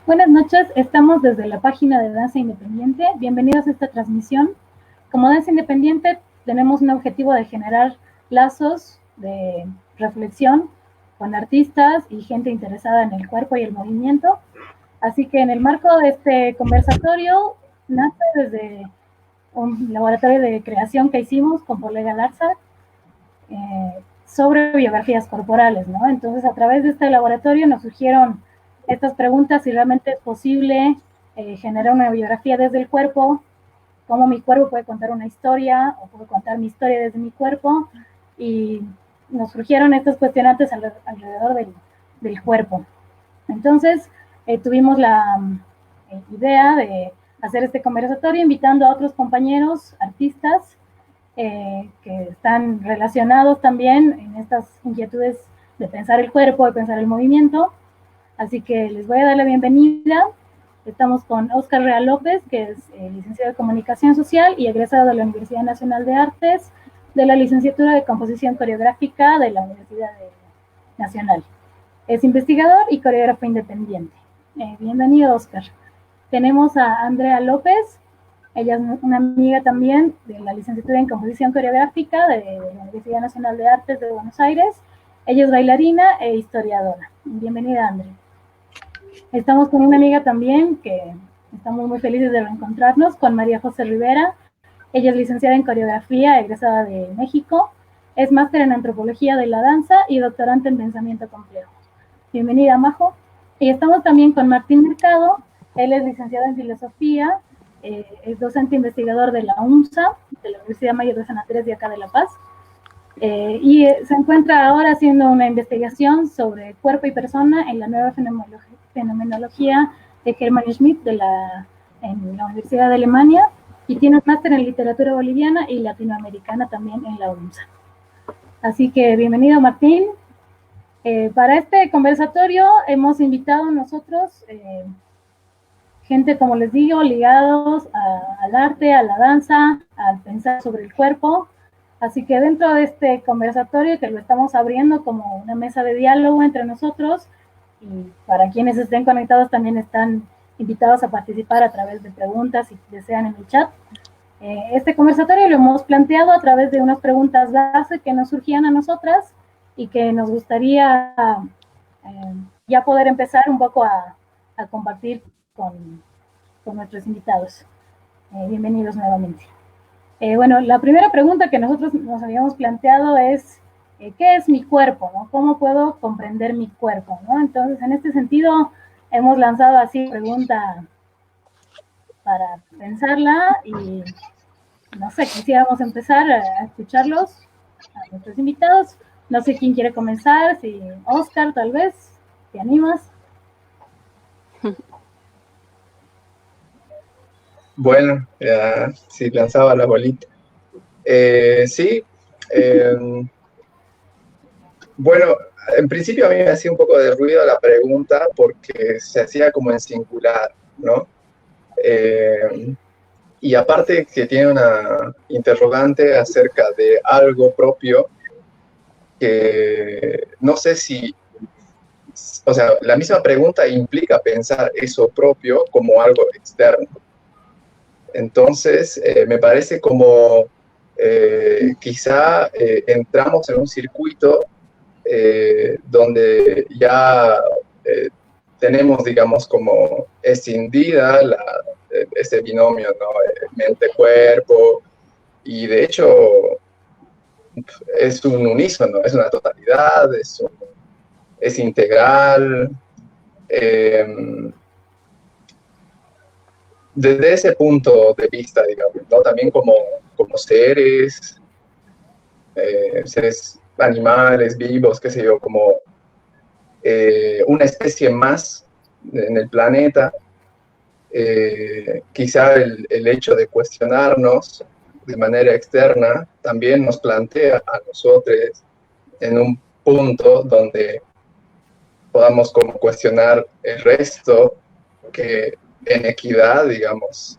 Buenas noches, estamos desde la página de Danza Independiente. Bienvenidos a esta transmisión. Como Danza Independiente tenemos un objetivo de generar lazos de reflexión con artistas y gente interesada en el cuerpo y el movimiento. Así que en el marco de este conversatorio nace desde un laboratorio de creación que hicimos con Paula Galarza sobre biografías corporales, ¿no? Entonces, a través de este laboratorio nos surgieron estas preguntas: si realmente es posible generar una biografía desde el cuerpo, cómo mi cuerpo puede contar una historia, o puedo contar mi historia desde mi cuerpo, y nos surgieron estos cuestionantes alrededor del cuerpo. Entonces, tuvimos la idea de hacer este conversatorio invitando a otros compañeros, artistas, que están relacionados también en estas inquietudes de pensar el cuerpo, de pensar el movimiento. Así que les voy a dar la bienvenida. Estamos con Óscar Real López, que es licenciado de Comunicación Social y egresado de la Universidad Nacional de Artes, de la licenciatura de Composición Coreográfica de la Universidad Nacional. Es investigador y coreógrafo independiente. Bienvenido, Óscar. Tenemos a Andrea López. Ella es una amiga también de la licenciatura en Composición Coreográfica de la Universidad Nacional de Artes de Buenos Aires. Ella es bailarina e historiadora. Bienvenida, Andrea. Estamos con una amiga también que estamos muy felices de reencontrarnos, con María José Rivera. Ella es licenciada en Coreografía, egresada de México. Es máster en Antropología de la Danza y doctorante en Pensamiento Complejo. Bienvenida, Majo. Y estamos también con Martín Mercado. Él es licenciado en Filosofía, es docente investigador de la UNSA, de la Universidad Mayor de San Andrés de acá de La Paz, y se encuentra ahora haciendo una investigación sobre cuerpo y persona en la nueva fenomenología de Hermann Schmidt en la Universidad de Alemania, y tiene un máster en literatura boliviana y latinoamericana también en la UNSA. Así que bienvenido, Martín. Para este conversatorio hemos invitado nosotros gente, como les digo, ligados al arte, a la danza, al pensar sobre el cuerpo. Así que dentro de este conversatorio, que lo estamos abriendo como una mesa de diálogo entre nosotros, y para quienes estén conectados también están invitados a participar a través de preguntas si desean en el chat. Este conversatorio lo hemos planteado a través de unas preguntas base que nos surgían a nosotras y que nos gustaría ya poder empezar un poco a compartir con nuestros invitados. Bienvenidos nuevamente. Bueno, la primera pregunta que nosotros nos habíamos planteado es, ¿qué es mi cuerpo, no? ¿Cómo puedo comprender mi cuerpo, no? Entonces, en este sentido, hemos lanzado así una pregunta para pensarla y, no sé, quisiéramos empezar a escucharlos, a nuestros invitados. No sé quién quiere comenzar, si Óscar, tal vez, ¿te animas? Bueno, ya, sí, lanzaba la bolita. Sí, bueno, en principio a mí me hacía un poco de ruido la pregunta porque se hacía como en singular, ¿no? Y aparte que tiene una interrogante acerca de algo propio que no sé si, o sea, la misma pregunta implica pensar eso propio como algo externo. Entonces, me parece como quizá entramos en un circuito donde ya tenemos, digamos, como escindida ese binomio, ¿no? Mente-cuerpo, y de hecho es un unísono, es una totalidad, es integral. Desde ese punto de vista, digamos, ¿no? También como seres, seres animales, vivos, qué sé yo, como una especie más en el planeta, quizá el hecho de cuestionarnos de manera externa también nos plantea a nosotros en un punto donde podamos como cuestionar el resto que en equidad, digamos,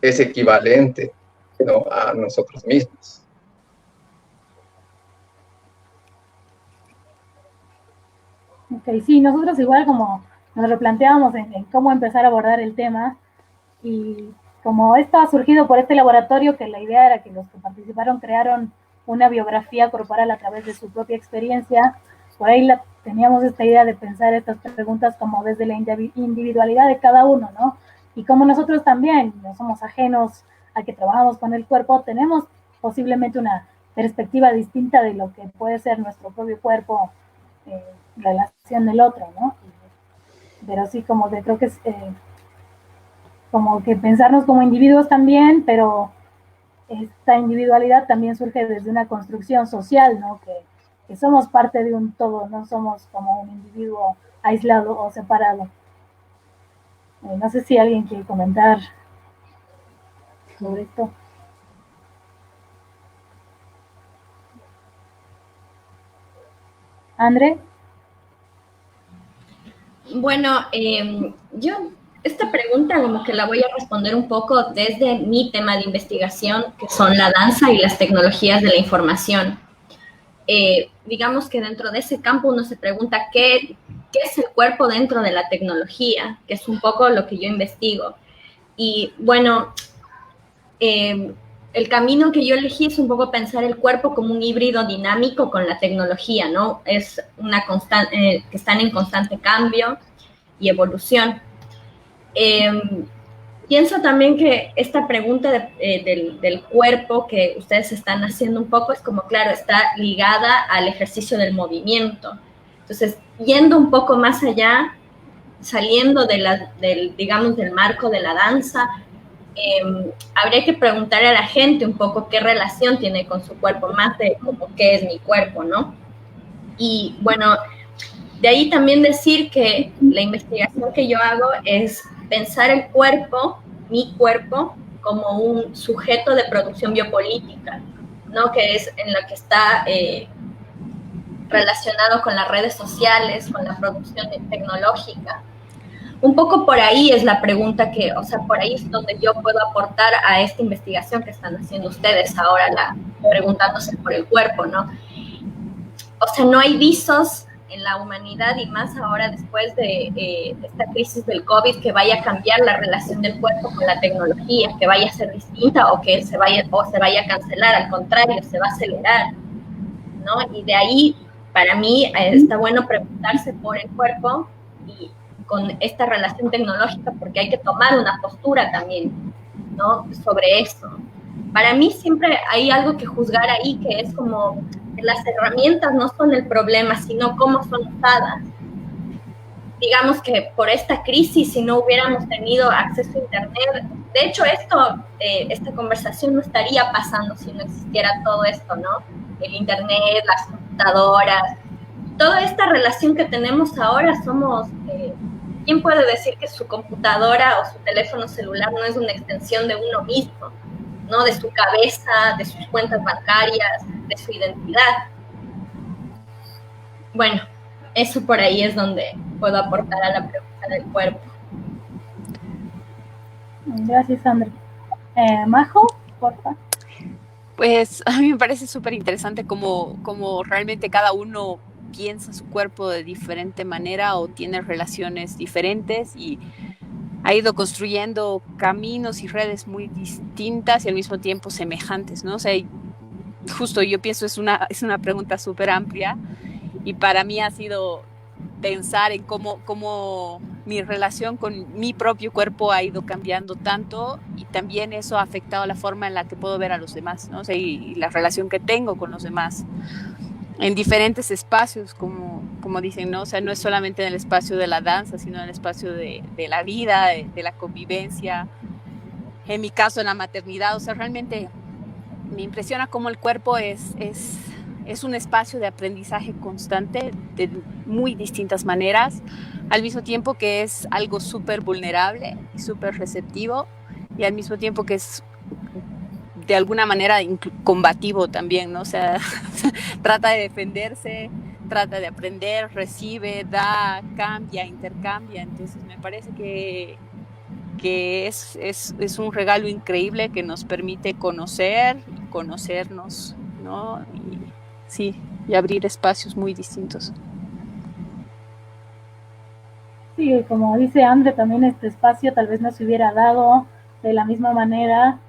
es equivalente, ¿no?, a nosotros mismos. Ok, sí, nosotros igual como nos replanteábamos en cómo empezar a abordar el tema, y como esto ha surgido por este laboratorio, que la idea era que los que participaron crearon una biografía corporal a través de su propia experiencia, por ahí teníamos esta idea de pensar estas preguntas como desde la individualidad de cada uno, ¿no? Y como nosotros también no somos ajenos a que trabajamos con el cuerpo, tenemos posiblemente una perspectiva distinta de lo que puede ser nuestro propio cuerpo en relación del otro, ¿no? Pero sí, como que creo que es como que pensarnos como individuos también, pero esta individualidad también surge desde una construcción social, ¿no? Que somos parte de un todo, no somos como un individuo aislado o separado. No sé si alguien quiere comentar sobre esto. ¿André? Bueno, yo esta pregunta como que la voy a responder un poco desde mi tema de investigación, que son la danza y las tecnologías de la información. Digamos que dentro de ese campo uno se pregunta qué es el cuerpo dentro de la tecnología, que es un poco lo que yo investigo. Y bueno, el camino que yo elegí es un poco pensar el cuerpo como un híbrido dinámico con la tecnología, ¿no? Es una constante, que están en constante cambio y evolución. Pienso también que esta pregunta del cuerpo que ustedes están haciendo un poco es como, claro, está ligada al ejercicio del movimiento. Entonces, yendo un poco más allá, saliendo digamos, del marco de la danza, habría que preguntar a la gente un poco qué relación tiene con su cuerpo, más de como qué es mi cuerpo, ¿no? Y bueno, de ahí también decir que la investigación que yo hago es pensar el cuerpo, mi cuerpo, como un sujeto de producción biopolítica, ¿no? Que es en la que está relacionado con las redes sociales, con la producción tecnológica. Un poco por ahí es la pregunta que, o sea, por ahí es donde yo puedo aportar a esta investigación que están haciendo ustedes ahora, preguntándose por el cuerpo, ¿no? O sea, no hay visos en la humanidad y más ahora después de esta crisis del COVID que vaya a cambiar la relación del cuerpo con la tecnología, que vaya a ser distinta o que se vaya a cancelar, al contrario, se va a acelerar, ¿no? Y de ahí, para mí, está bueno preguntarse por el cuerpo y con esta relación tecnológica, porque hay que tomar una postura también, ¿no? Sobre eso. Para mí siempre hay algo que juzgar ahí, que es como las herramientas no son el problema, sino cómo son usadas. Digamos que por esta crisis, si no hubiéramos tenido acceso a Internet, de hecho esta conversación no estaría pasando si no existiera todo esto, ¿no? El Internet, las computadoras, toda esta relación que tenemos ahora somos... ¿Quién puede decir que su computadora o su teléfono celular no es una extensión de uno mismo, ¿no? De su cabeza, de sus cuentas bancarias, de su identidad. Bueno, eso por ahí es donde puedo aportar a la pregunta del cuerpo. Gracias, André. Majo, porfa. Pues a mí me parece súper interesante cómo realmente cada uno piensa su cuerpo de diferente manera o tiene relaciones diferentes y ha ido construyendo caminos y redes muy distintas y al mismo tiempo semejantes, ¿no? O sea, justo yo pienso es una pregunta súper amplia y para mí ha sido pensar en cómo mi relación con mi propio cuerpo ha ido cambiando tanto y también eso ha afectado la forma en la que puedo ver a los demás, ¿no? O sea, y la relación que tengo con los demás en diferentes espacios, como dicen, ¿no? O sea, no es solamente en el espacio de la danza, sino en el espacio de la vida, de la convivencia, en mi caso en la maternidad. O sea, realmente me impresiona cómo el cuerpo es un espacio de aprendizaje constante de muy distintas maneras, al mismo tiempo que es algo súper vulnerable y súper receptivo, y al mismo tiempo que es de alguna manera combativo también, ¿no? O sea, trata de defenderse, trata de aprender, recibe, da, cambia, intercambia. Entonces me parece que es un regalo increíble que nos permite conocernos, ¿no? Y, sí, y abrir espacios muy distintos. Sí, como dice André, también este espacio tal vez no se hubiera dado de la misma manera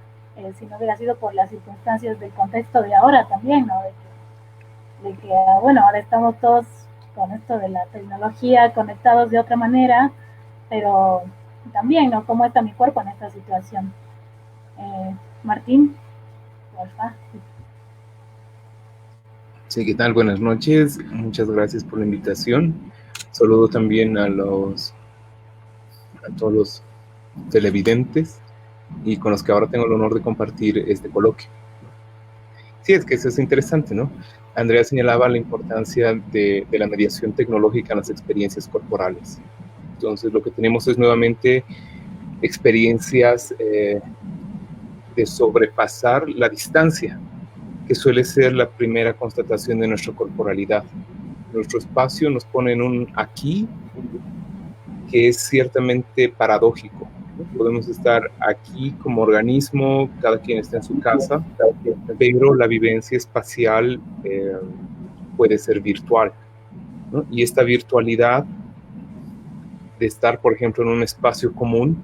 si no hubiera sido por las circunstancias del contexto de ahora también, ¿no? De que, bueno, ahora estamos todos con esto de la tecnología conectados de otra manera, pero también, ¿no? ¿Cómo está mi cuerpo en esta situación? Martín, porfa. Sí, ¿qué tal? Buenas noches. Muchas gracias por la invitación. Saludo también a todos los televidentes y con los que ahora tengo el honor de compartir este coloquio. Sí, es que eso es interesante, ¿no? Andrea señalaba la importancia de la mediación tecnológica en las experiencias corporales. Entonces, lo que tenemos es nuevamente experiencias de sobrepasar la distancia, que suele ser la primera constatación de nuestra corporalidad. Nuestro espacio nos pone en un aquí que es ciertamente paradójico, ¿no? Podemos estar aquí como organismo, cada quien está en su casa, pero la vivencia espacial puede ser virtual, ¿no? Y esta virtualidad de estar, por ejemplo, en un espacio común,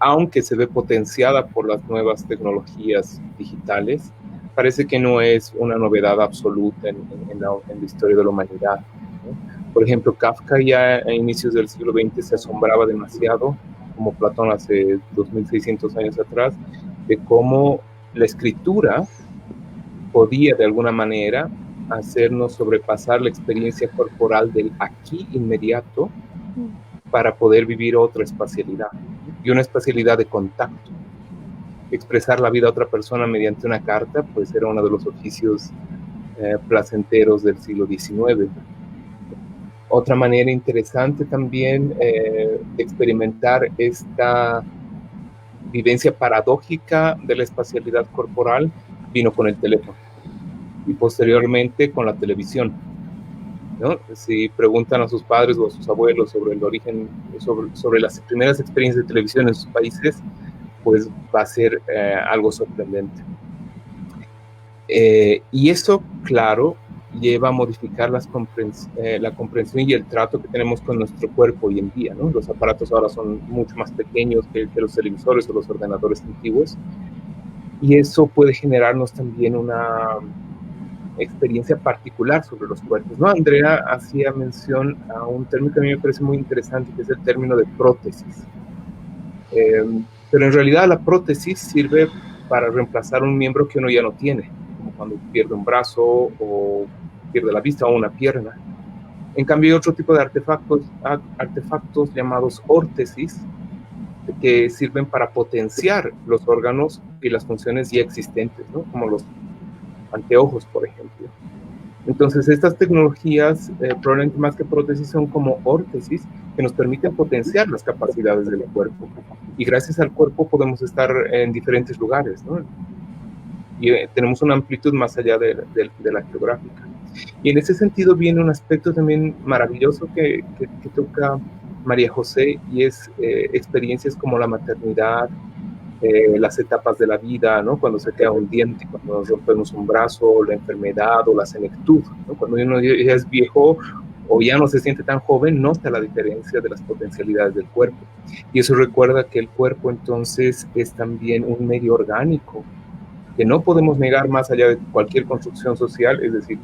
aunque se ve potenciada por las nuevas tecnologías digitales, parece que no es una novedad absoluta en la historia de la humanidad, ¿no? Por ejemplo, Kafka ya a inicios del siglo XX se asombraba demasiado, como Platón hace 2600 años atrás, de cómo la escritura podía de alguna manera hacernos sobrepasar la experiencia corporal del aquí inmediato para poder vivir otra espacialidad, y una espacialidad de contacto. Expresar la vida a otra persona mediante una carta, pues era uno de los oficios placenteros del siglo XIX. Otra manera interesante también de experimentar esta vivencia paradójica de la espacialidad corporal vino con el teléfono y posteriormente con la televisión, ¿no? Si preguntan a sus padres o a sus abuelos sobre el origen, sobre las primeras experiencias de televisión en sus países, pues va a ser algo sorprendente. Y eso, claro, lleva a modificar la comprensión y el trato que tenemos con nuestro cuerpo hoy en día, ¿no? Los aparatos ahora son mucho más pequeños que los televisores o los ordenadores antiguos, y eso puede generarnos también una experiencia particular sobre los cuerpos, ¿no? Andrea hacía mención a un término que a mí me parece muy interesante, que es el término de prótesis. Pero en realidad la prótesis sirve para reemplazar un miembro que uno ya no tiene, como cuando pierde un brazo o pierde la vista o una pierna. En cambio hay otro tipo de artefactos llamados órtesis, que sirven para potenciar los órganos y las funciones ya existentes, ¿no? Como los anteojos, por ejemplo. Entonces, estas tecnologías, probablemente más que prótesis, son como órtesis que nos permiten potenciar las capacidades del cuerpo. Y gracias al cuerpo podemos estar en diferentes lugares, ¿no? Y tenemos una amplitud más allá de la geográfica. Y en ese sentido viene un aspecto también maravilloso que toca María José, y es experiencias como la maternidad, las etapas de la vida, ¿no? Cuando se queda un diente, cuando nos rompemos un brazo, la enfermedad o la senectud, ¿no? Cuando uno ya es viejo o ya no se siente tan joven, nota la diferencia de las potencialidades del cuerpo. Y eso recuerda que el cuerpo entonces es también un medio orgánico, que no podemos negar más allá de cualquier construcción social, es decir,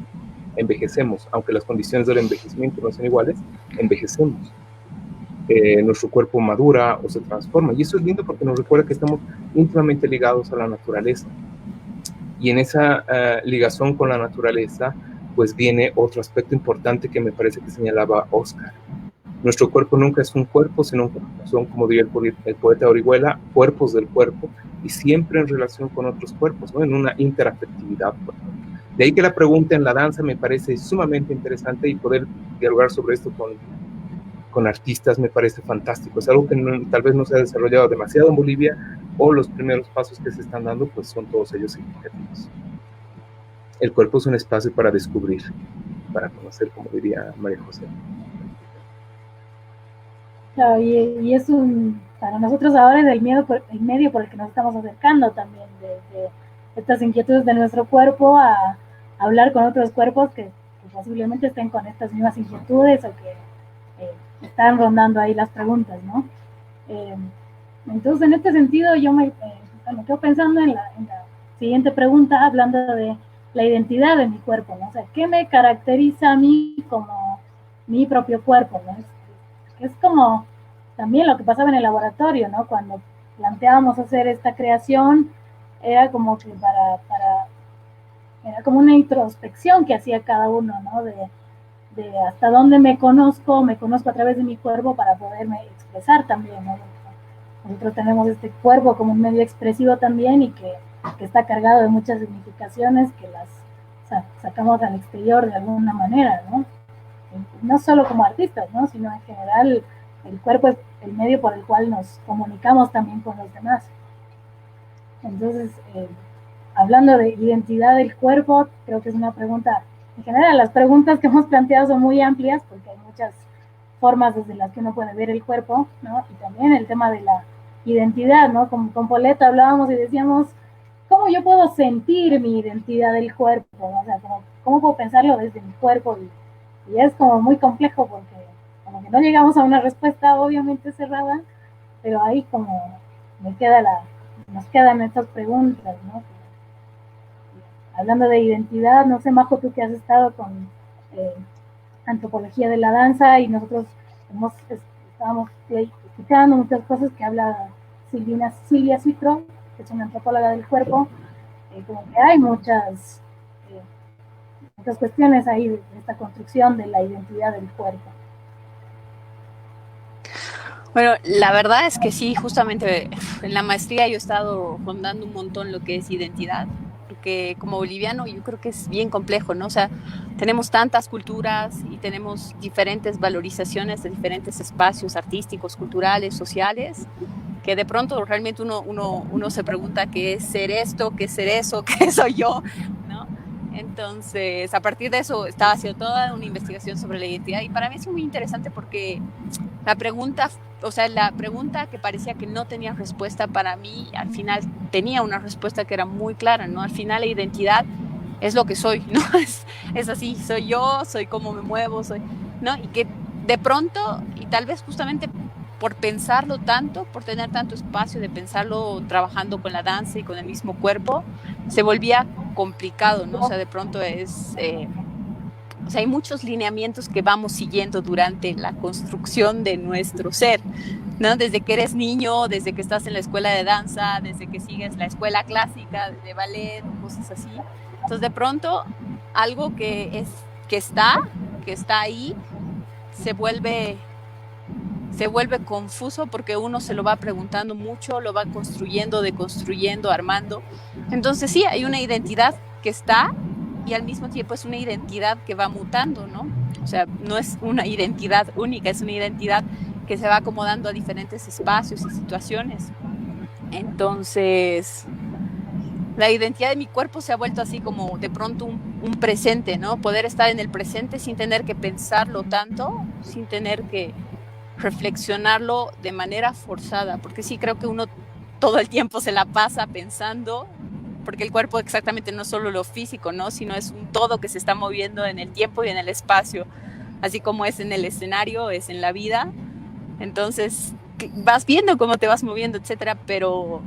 envejecemos, aunque las condiciones del envejecimiento no son iguales, envejecemos. Nuestro cuerpo madura o se transforma, y eso es lindo porque nos recuerda que estamos íntimamente ligados a la naturaleza, y en esa ligación con la naturaleza pues viene otro aspecto importante que me parece que señalaba Oscar. Nuestro cuerpo nunca es un cuerpo, sino son, como diría el poeta Orihuela, cuerpos del cuerpo, y siempre en relación con otros cuerpos, ¿no? En una interafectividad. De ahí que la pregunta en la danza me parece sumamente interesante, y poder dialogar sobre esto con artistas me parece fantástico. Es algo que tal vez no se ha desarrollado demasiado en Bolivia, o los primeros pasos que se están dando pues son todos ellos significativos. El cuerpo es un espacio para descubrir, para conocer, como diría María José. Claro, y es para nosotros ahora es el medio por el que nos estamos acercando también, de estas inquietudes de nuestro cuerpo a hablar con otros cuerpos que posiblemente estén con estas mismas inquietudes o están rondando ahí las preguntas, ¿no? Entonces, en este sentido, yo me quedo pensando en la siguiente pregunta, hablando de la identidad de mi cuerpo, ¿no? O sea, ¿qué me caracteriza a mí como mi propio cuerpo, ¿no? Es como también lo que pasaba en el laboratorio, ¿no? Cuando planteábamos hacer esta creación, era como que era como una introspección que hacía cada uno, ¿no? De hasta dónde me conozco a través de mi cuerpo para poderme expresar también, ¿no? Nosotros tenemos este cuerpo como un medio expresivo también y que está cargado de muchas significaciones que las sacamos al exterior de alguna manera, ¿no? No solo como artistas, ¿no? Sino en general el cuerpo es el medio por el cual nos comunicamos también con los demás. Entonces, hablando de identidad del cuerpo, creo que es una pregunta, en general las preguntas que hemos planteado son muy amplias porque hay muchas formas desde las que uno puede ver el cuerpo, ¿no? Y también el tema de la identidad, ¿no? Con Paulette hablábamos y decíamos, ¿cómo yo puedo sentir mi identidad del cuerpo? ¿No? O sea, ¿cómo puedo pensarlo desde mi cuerpo? Y es como muy complejo porque como que no llegamos a una respuesta obviamente cerrada, pero ahí como nos quedan estas preguntas, ¿no? Hablando de identidad, no sé, Majo, tú que has estado con antropología de la danza y nosotros estábamos escuchando muchas cosas que habla Silvia Citro, que es una antropóloga del cuerpo, como que hay muchas cuestiones ahí de esta construcción de la identidad del cuerpo. Bueno, la verdad es que sí, justamente en la maestría yo he estado rondando un montón lo que es identidad, porque como boliviano yo creo que es bien complejo, ¿no? O sea, tenemos tantas culturas y tenemos diferentes valorizaciones de diferentes espacios artísticos, culturales, sociales, que de pronto realmente uno se pregunta qué es ser esto, qué es ser eso, qué soy yo, ¿no? Entonces, a partir de eso estaba haciendo toda una investigación sobre la identidad y para mí es muy interesante porque la pregunta que parecía que no tenía respuesta, para mí al final tenía una respuesta que era muy clara, ¿no? Al final la identidad es lo que soy, ¿no? Es así, soy yo, soy cómo me muevo, ¿no? Y que de pronto, y tal vez justamente por pensarlo tanto, por tener tanto espacio de pensarlo trabajando con la danza y con el mismo cuerpo, se volvía complicado, ¿no? O sea, de pronto o sea, hay muchos lineamientos que vamos siguiendo durante la construcción de nuestro ser, ¿no? Desde que eres niño, desde que estás en la escuela de danza, desde que sigues la escuela clásica de ballet, cosas así. Entonces, de pronto, algo que está ahí, se vuelve confuso porque uno se lo va preguntando mucho, lo va construyendo, deconstruyendo, armando. Entonces, sí, hay una identidad que está y al mismo tiempo es una identidad que va mutando, ¿no? O sea, no es una identidad única, es una identidad que se va acomodando a diferentes espacios y situaciones. Entonces, la identidad de mi cuerpo se ha vuelto así como de pronto un presente, ¿no? Poder estar en el presente sin tener que pensarlo tanto, sin tener que reflexionarlo de manera forzada, porque sí creo que uno todo el tiempo se la pasa pensando, porque el cuerpo exactamente no es solo lo físico, ¿no? Sino es un todo que se está moviendo en el tiempo y en el espacio, así como es en el escenario, es en la vida. Entonces vas viendo cómo te vas moviendo, etcétera, pero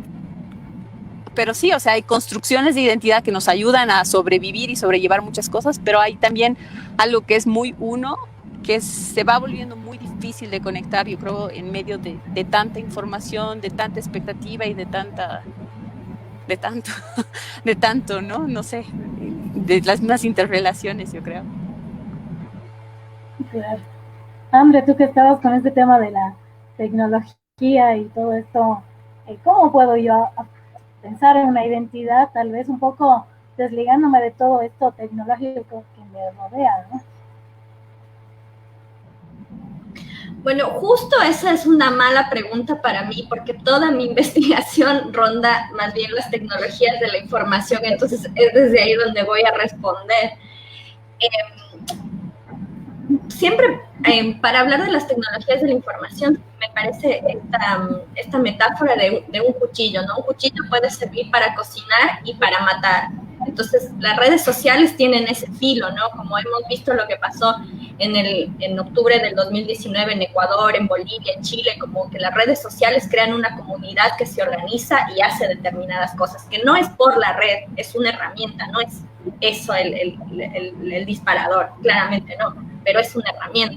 sí, o sea, hay construcciones de identidad que nos ayudan a sobrevivir y sobrellevar muchas cosas, pero hay también algo que es muy uno, que se va volviendo muy difícil de conectar, yo creo, en medio de tanta información, de tanta expectativa y de tanto, ¿no? No sé, de las mismas interrelaciones, yo creo. Claro. Andre, tú que estabas con este tema de la tecnología y todo esto, ¿cómo puedo yo pensar en una identidad, tal vez un poco desligándome de todo esto tecnológico que me rodea, ¿no? Bueno, justo esa es una mala pregunta para mí, porque toda mi investigación ronda más bien las tecnologías de la información, entonces es desde ahí donde voy a responder. Siempre, para hablar de las tecnologías de la información, me parece esta metáfora de un cuchillo, ¿no? Un cuchillo puede servir para cocinar y para matar. Entonces, las redes sociales tienen ese filo, ¿no? Como hemos visto lo que pasó en octubre del 2019 en Ecuador, en Bolivia, en Chile, como que las redes sociales crean una comunidad que se organiza y hace determinadas cosas, que no es por la red, es una herramienta, no es eso el disparador, claramente no, pero es una herramienta.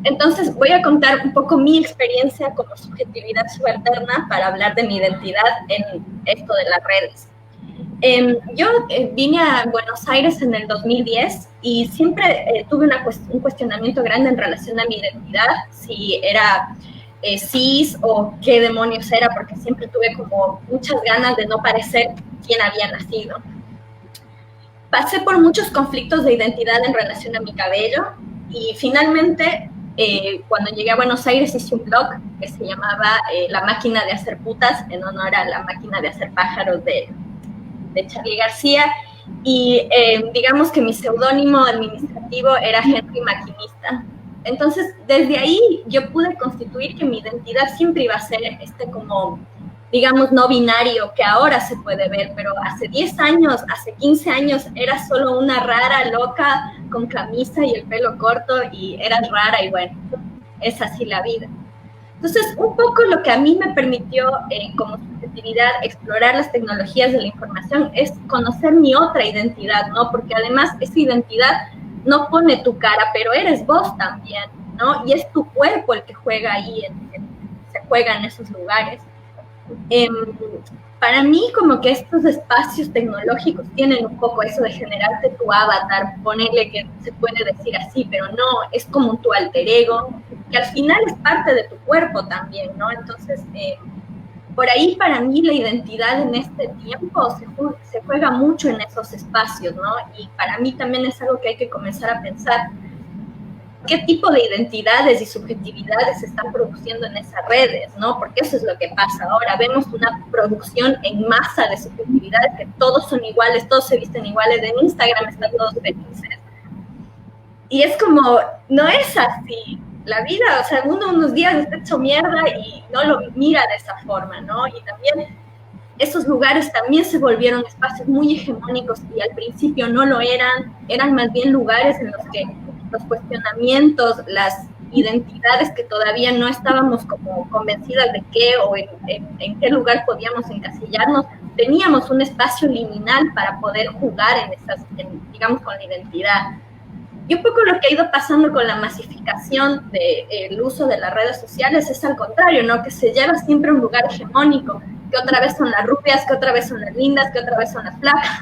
Entonces voy a contar un poco mi experiencia como subjetividad subalterna para hablar de mi identidad en esto de las redes. Yo vine a Buenos Aires en el 2010 y siempre tuve un cuestionamiento grande en relación a mi identidad, si era cis o qué demonios era, porque siempre tuve como muchas ganas de no parecer quien había nacido. Pasé por muchos conflictos de identidad en relación a mi cabello y finalmente cuando llegué a Buenos Aires hice un blog que se llamaba La Máquina de Hacer Putas, en honor a la máquina de hacer pájaros de Charly García, y digamos que mi seudónimo administrativo era Henry Maquinista. Entonces, desde ahí yo pude constituir que mi identidad siempre iba a ser como, digamos, no binario, que ahora se puede ver, pero hace 10 años, hace 15 años, era solo una rara loca con camisa y el pelo corto, y eras rara, y bueno, es así la vida. Entonces, un poco lo que a mí me permitió como subjetividad explorar las tecnologías de la información es conocer mi otra identidad, ¿no? Porque además esa identidad no pone tu cara, pero eres vos también, ¿no? Y es tu cuerpo el que juega ahí, se juega en esos lugares. Para mí, como que estos espacios tecnológicos tienen un poco eso de generarte tu avatar, ponerle que se puede decir así, pero no, es como tu alter ego, que al final es parte de tu cuerpo también, ¿no? Entonces, por ahí para mí la identidad en este tiempo se juega mucho en esos espacios, ¿no? Y para mí también es algo que hay que comenzar a pensar. ¿Qué tipo de identidades y subjetividades se están produciendo en esas redes, ¿no? Porque eso es lo que pasa ahora. Vemos una producción en masa de subjetividades, que todos son iguales, todos se visten iguales. En Instagram están todos felices. Y es como, no es así. La vida, o sea, uno unos días está hecho mierda y no lo mira de esa forma, ¿no? Y también esos lugares también se volvieron espacios muy hegemónicos y al principio no lo eran más bien lugares en los que los cuestionamientos, las identidades que todavía no estábamos como convencidas de qué o en qué lugar podíamos encasillarnos, teníamos un espacio liminal para poder jugar digamos, con la identidad. Y un poco lo que ha ido pasando con la masificación del uso de las redes sociales es al contrario, ¿no? Que se lleva siempre a un lugar hegemónico, que otra vez son las rubias, que otra vez son las lindas, que otra vez son las flacas.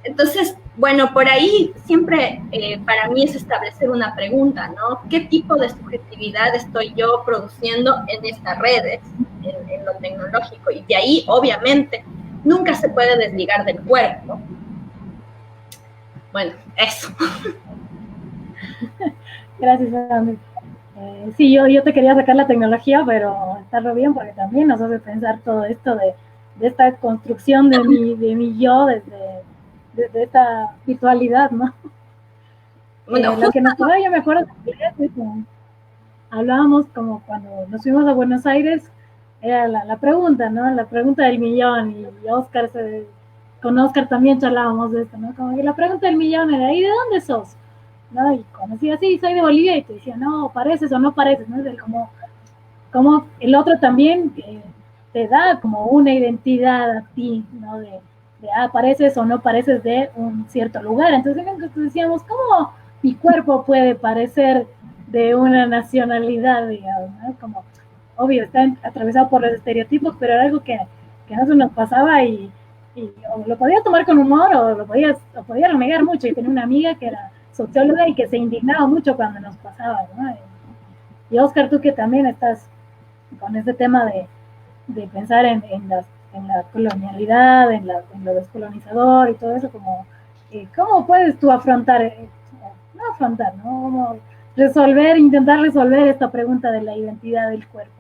Entonces, bueno, por ahí siempre para mí es establecer una pregunta, ¿no? ¿Qué tipo de subjetividad estoy yo produciendo en estas redes, en lo tecnológico? Y de ahí, obviamente, nunca se puede desligar del cuerpo. Bueno, eso. Gracias, Andrés. Sí, yo te quería sacar la tecnología, pero está re bien porque también nos hace pensar todo esto de esta construcción de mi yo desde esta virtualidad, ¿no? Bueno, lo que nos pasaba, yo me acuerdo que hablábamos como cuando nos fuimos a Buenos Aires, era la pregunta, ¿no? La pregunta del millón, y con Oscar también charlábamos de esto, ¿no? Como que la pregunta del millón era, ¿y de dónde sos? ¿No? Y cuando decía, sí, soy de Bolivia, y te decía, no, pareces o no pareces, ¿no? Es como el otro también te da como una identidad a ti, ¿no? De pareces o no pareces de un cierto lugar. Entonces decíamos, ¿cómo mi cuerpo puede parecer de una nacionalidad, digamos, ¿no? Como, obvio, está atravesado por los estereotipos, pero era algo que a nosotros nos pasaba y o lo podías tomar con humor o lo podías negar mucho. Y tenía una amiga que era socióloga y que se indignaba mucho cuando nos pasaba, ¿no? Y Oscar, tú que también estás con ese tema de pensar en la colonialidad, en lo descolonizador y todo eso, como, ¿cómo puedes tú afrontar, ¿no? Como intentar resolver esta pregunta de la identidad del cuerpo?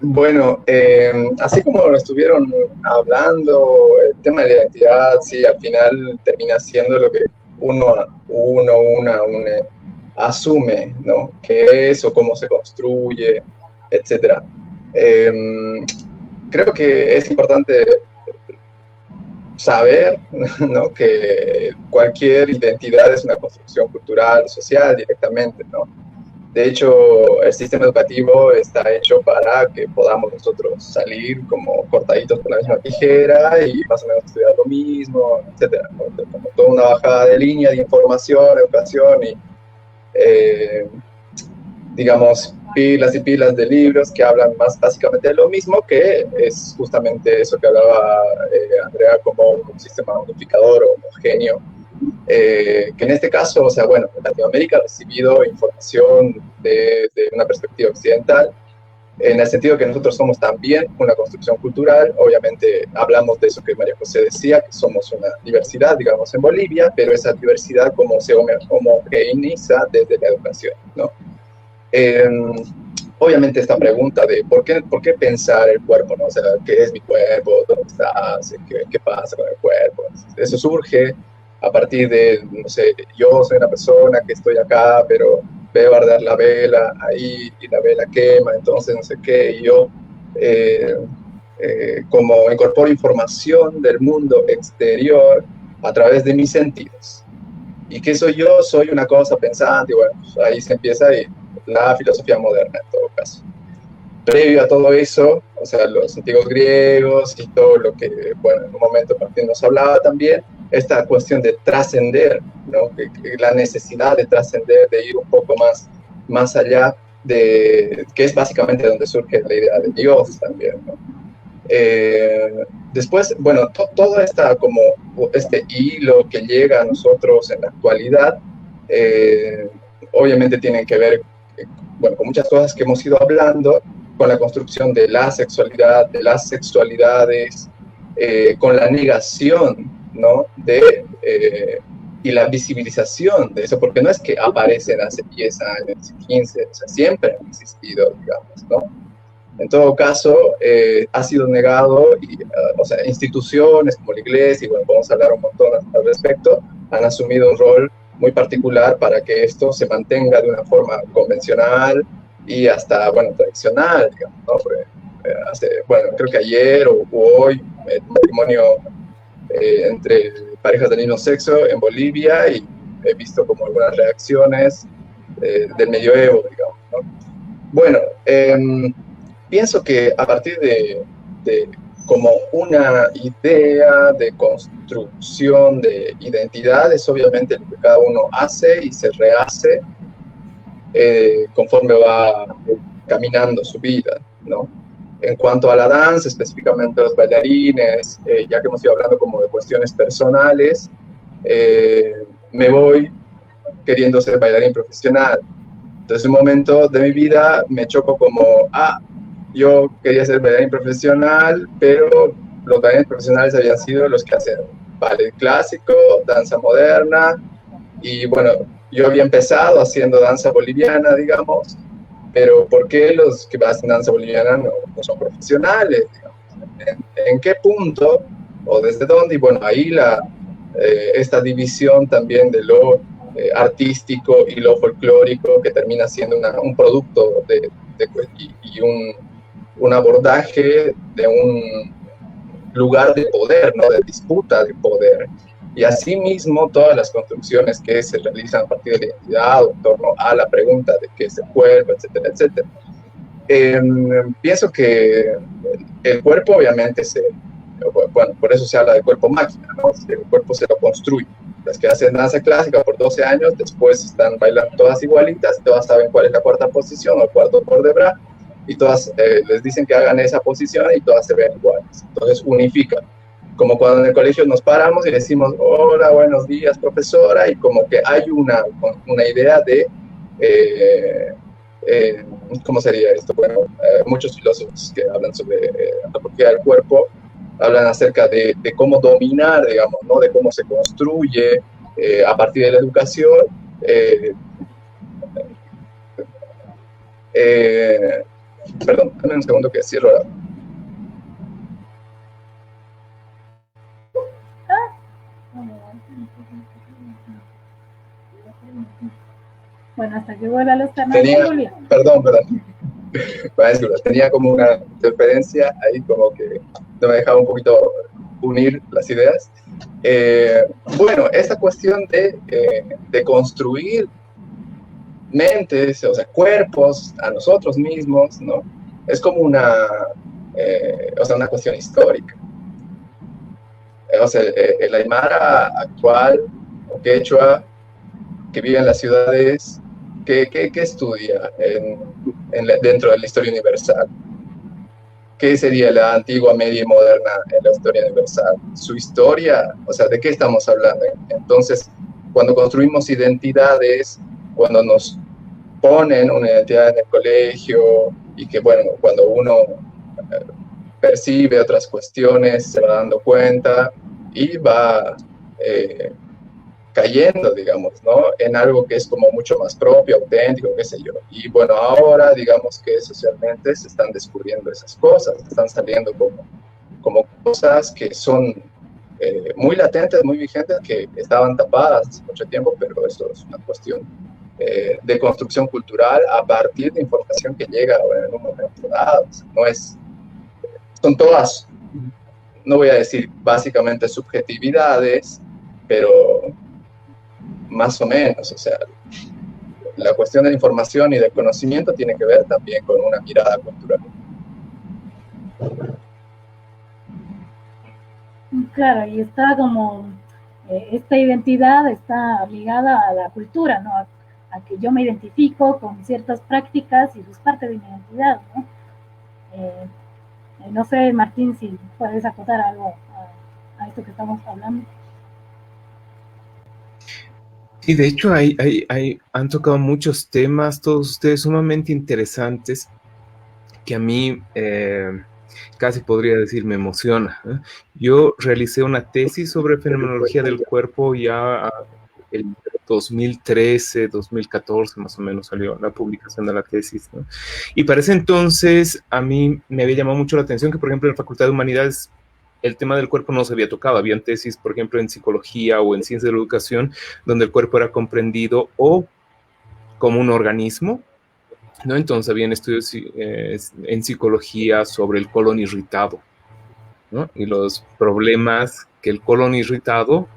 Bueno, así como lo estuvieron hablando, el tema de la identidad, sí, al final termina siendo lo que una asume, ¿no? ¿Qué es o cómo se construye, etcétera? Creo que es importante saber, ¿no?, que cualquier identidad es una construcción cultural, social, directamente, ¿no? De hecho, el sistema educativo está hecho para que podamos nosotros salir como cortaditos con la misma tijera y más o menos estudiar lo mismo, etcétera, ¿no? Como toda una bajada de línea de información, educación y, digamos, pilas y pilas de libros que hablan más básicamente de lo mismo, que es justamente eso que hablaba Andrea, como un sistema unificador o homogéneo, que en este caso, o sea, bueno, Latinoamérica ha recibido información de una perspectiva occidental, en el sentido que nosotros somos también una construcción cultural. Obviamente hablamos de eso que María José decía, que somos una diversidad, digamos, en Bolivia, pero esa diversidad como se homogeneiza desde la educación, ¿no? Obviamente esta pregunta de ¿por qué pensar el cuerpo, ¿no? O sea, ¿qué es mi cuerpo? ¿Dónde estás? ¿Qué pasa con el cuerpo? Eso surge a partir de, no sé, yo soy una persona que estoy acá, pero veo arder la vela ahí y la vela quema, entonces no sé qué, y yo como incorporo información del mundo exterior a través de mis sentidos. ¿Y qué soy yo? Soy una cosa pensante, y bueno, pues ahí se empieza la filosofía moderna en todo caso. Previo a todo eso, o sea, los antiguos griegos y todo lo que, bueno, en un momento Martín nos hablaba también, esta cuestión de trascender, ¿no? Que la necesidad de trascender, de ir un poco más allá, que es básicamente donde surge la idea de Dios también, ¿no? Después, bueno, todo como este hilo que llega a nosotros en la actualidad, obviamente tienen que ver, bueno, con muchas cosas que hemos ido hablando, con la construcción de la sexualidad, de las sexualidades, con la negación, ¿no?, y la visibilización de eso, porque no es que aparecen hace 10 años, 15, o sea, siempre han existido, digamos, ¿no? En todo caso, ha sido negado, o sea, instituciones como la iglesia, y bueno, podemos hablar un montón al respecto, han asumido un rol muy particular para que esto se mantenga de una forma convencional y hasta, bueno, tradicional, digamos, ¿no? Porque, bueno, creo que ayer o hoy, el matrimonio entre parejas del mismo sexo en Bolivia, y he visto como algunas reacciones del medioevo, digamos, ¿no? Bueno, pienso que a partir de como una idea de construcción de identidades, obviamente lo que cada uno hace y se rehace conforme va caminando su vida, ¿no? En cuanto a la danza, específicamente los bailarines, ya que hemos ido hablando como de cuestiones personales, me voy queriendo ser bailarín profesional. Entonces, en un momento de mi vida me choco como, yo quería ser bailarín profesional, pero los bailarines profesionales habían sido los que hacen ballet clásico, danza moderna, y bueno, yo había empezado haciendo danza boliviana, digamos, pero ¿por qué los que hacen danza boliviana no son profesionales? ¿En qué punto o desde dónde? Y bueno, ahí esta división también de lo artístico y lo folclórico, que termina siendo un producto y un abordaje de un lugar de poder, ¿no?, de disputa de poder. Y asimismo, todas las construcciones que se realizan a partir de la identidad o en torno a la pregunta de qué es el cuerpo, etcétera, etcétera. Pienso que el cuerpo obviamente bueno, por eso se habla de cuerpo máquina, ¿no? El cuerpo se lo construye. Las que hacen danza clásica por 12 años, después están bailando todas igualitas, todas saben cuál es la cuarta posición o el cuarto por detrás, y todas les dicen que hagan esa posición y todas se ven iguales. Entonces unifican. Como cuando en el colegio nos paramos y decimos, hola, buenos días, profesora, y como que hay una idea de, ¿cómo sería esto? Bueno, muchos filósofos que hablan sobre antropología del cuerpo hablan acerca de cómo dominar, digamos, ¿no?, de cómo se construye a partir de la educación. Perdón, dame un segundo que cierro la... Bueno, hasta que vuelva a los canales. Perdón. tenía como una interferencia ahí, como que no me dejaba un poquito unir las ideas. Bueno, esta cuestión de construir mentes, o sea, cuerpos a nosotros mismos, ¿no? Es como una cuestión histórica. O sea, el Aymara actual, o quechua, que vive en las ciudades, ¿qué estudia dentro de la historia universal? ¿Qué sería la antigua, media y moderna en la historia universal? Su historia, o sea, ¿de qué estamos hablando? Entonces, cuando construimos identidades, cuando nos ponen una identidad en el colegio, y que, bueno, cuando uno percibe otras cuestiones, se va dando cuenta y va cayendo, digamos, ¿no? En algo que es como mucho más propio, auténtico, qué sé yo. Y bueno, ahora, digamos que socialmente se están descubriendo esas cosas, están saliendo como cosas que son muy latentes, muy vigentes, que estaban tapadas hace mucho tiempo, pero eso es una cuestión de construcción cultural a partir de información que llega en un momento dado. No es, son todas, no voy a decir básicamente subjetividades, pero más o menos, o sea, la cuestión de la información y del conocimiento tiene que ver también con una mirada cultural. Claro, y está como, esta identidad está ligada a la cultura, ¿no? A que yo me identifico con ciertas prácticas y eso es parte de mi identidad, ¿no? No sé, Martín, si puedes acotar algo a esto que estamos hablando. Sí, de hecho han tocado muchos temas, todos ustedes sumamente interesantes, que a mí casi podría decir me emociona. Yo realicé una tesis sobre fenomenología del cuerpo ya en 2013, 2014 más o menos salió la publicación de la tesis, ¿no? Y para ese entonces a mí me había llamado mucho la atención que, por ejemplo, en la Facultad de Humanidades el tema del cuerpo no se había tocado. Habían tesis, por ejemplo, en psicología o en ciencia de la educación, donde el cuerpo era comprendido o como un organismo, ¿no? Entonces habían estudios en psicología sobre el colon irritado, ¿no? Y los problemas que el colon irritado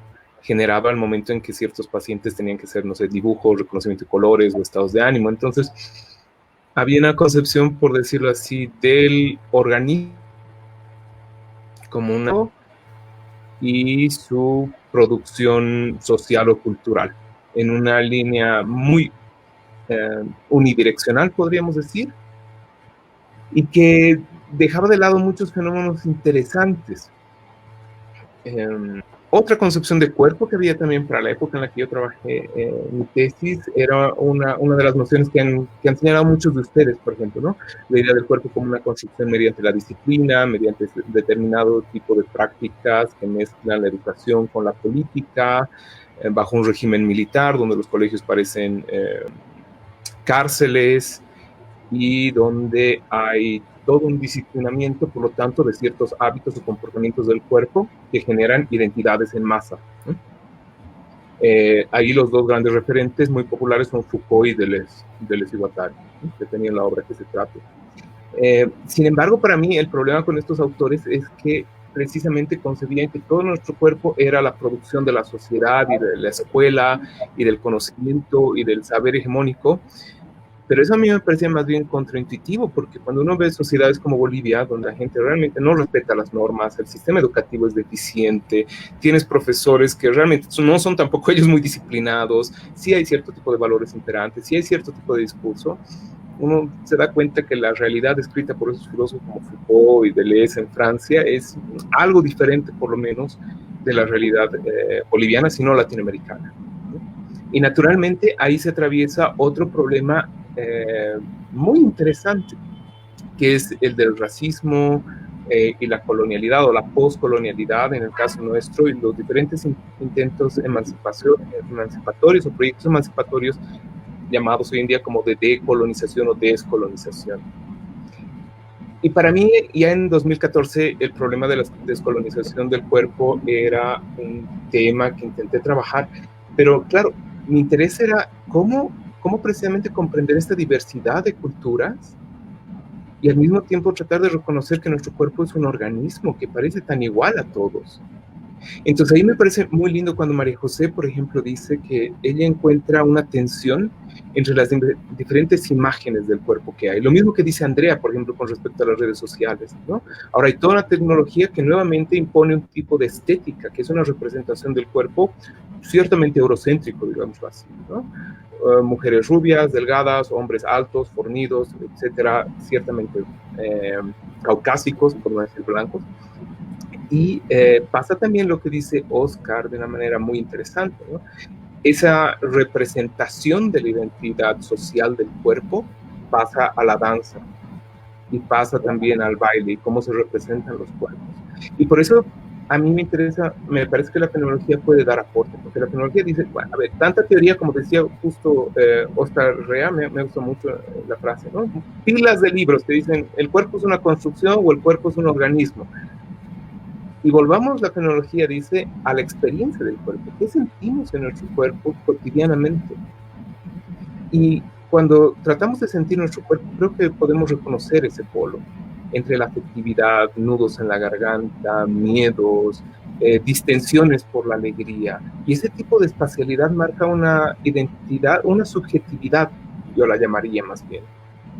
generaba al momento en que ciertos pacientes tenían que hacer, no sé, dibujos, reconocimiento de colores o estados de ánimo. Entonces, había una concepción, por decirlo así, del organismo como una y su producción social o cultural, en una línea muy unidireccional, podríamos decir, y que dejaba de lado muchos fenómenos interesantes. Otra concepción de cuerpo que había también para la época en la que yo trabajé mi tesis era una de las nociones que han señalado muchos de ustedes, por ejemplo, ¿no? La idea del cuerpo como una construcción mediante la disciplina, mediante determinado tipo de prácticas que mezclan la educación con la política, bajo un régimen militar, donde los colegios parecen cárceles y donde hay todo un disciplinamiento, por lo tanto, de ciertos hábitos o comportamientos del cuerpo que generan identidades en masa, ¿no? Ahí los dos grandes referentes muy populares son Foucault y Deleuze y Guattari, ¿no? Que tenían la obra que se trata. Sin embargo, para mí el problema con estos autores es que precisamente concebían que todo nuestro cuerpo era la producción de la sociedad y de la escuela y del conocimiento y del saber hegemónico. Pero eso a mí me parecía más bien contraintuitivo, porque cuando uno ve sociedades como Bolivia, donde la gente realmente no respeta las normas, el sistema educativo es deficiente, tienes profesores que realmente no son tampoco ellos muy disciplinados, sí hay cierto tipo de valores imperantes, sí hay cierto tipo de discurso, uno se da cuenta que la realidad descrita por esos filósofos como Foucault y Deleuze en Francia es algo diferente, por lo menos, de la realidad boliviana, sino latinoamericana, ¿no? Y naturalmente ahí se atraviesa otro problema muy interesante, que es el del racismo y la colonialidad o la poscolonialidad en el caso nuestro, y los diferentes intentos emancipatorios o proyectos emancipatorios llamados hoy en día como de decolonización o descolonización. Y para mí, ya en 2014, el problema de la descolonización del cuerpo era un tema que intenté trabajar, pero claro, mi interés era cómo precisamente comprender esta diversidad de culturas y al mismo tiempo tratar de reconocer que nuestro cuerpo es un organismo que parece tan igual a todos. Entonces ahí me parece muy lindo cuando María José, por ejemplo, dice que ella encuentra una tensión entre las diferentes imágenes del cuerpo que hay. Lo mismo que dice Andrea, por ejemplo, con respecto a las redes sociales, ¿no? Ahora hay toda una tecnología que nuevamente impone un tipo de estética, que es una representación del cuerpo ciertamente eurocéntrico, digámoslo así, ¿no? Mujeres rubias, delgadas, hombres altos, fornidos, etcétera, ciertamente caucásicos, por no decir blancos. Y pasa también lo que dice Oscar de una manera muy interesante, ¿no? Esa representación de la identidad social del cuerpo pasa a la danza y pasa también al baile y cómo se representan los cuerpos. Y por eso a mí me parece que la fenomenología puede dar aporte, porque la fenomenología dice, bueno, a ver, tanta teoría, como decía justo Oscar Rea, me gustó mucho la frase, ¿no? Pilas de libros que dicen, el cuerpo es una construcción o el cuerpo es un organismo. Y volvamos, la fenomenología dice, a la experiencia del cuerpo. ¿Qué sentimos en nuestro cuerpo cotidianamente? Y cuando tratamos de sentir nuestro cuerpo, creo que podemos reconocer ese polo entre la afectividad, nudos en la garganta, miedos, distensiones por la alegría. Y ese tipo de espacialidad marca una identidad, una subjetividad, yo la llamaría más bien.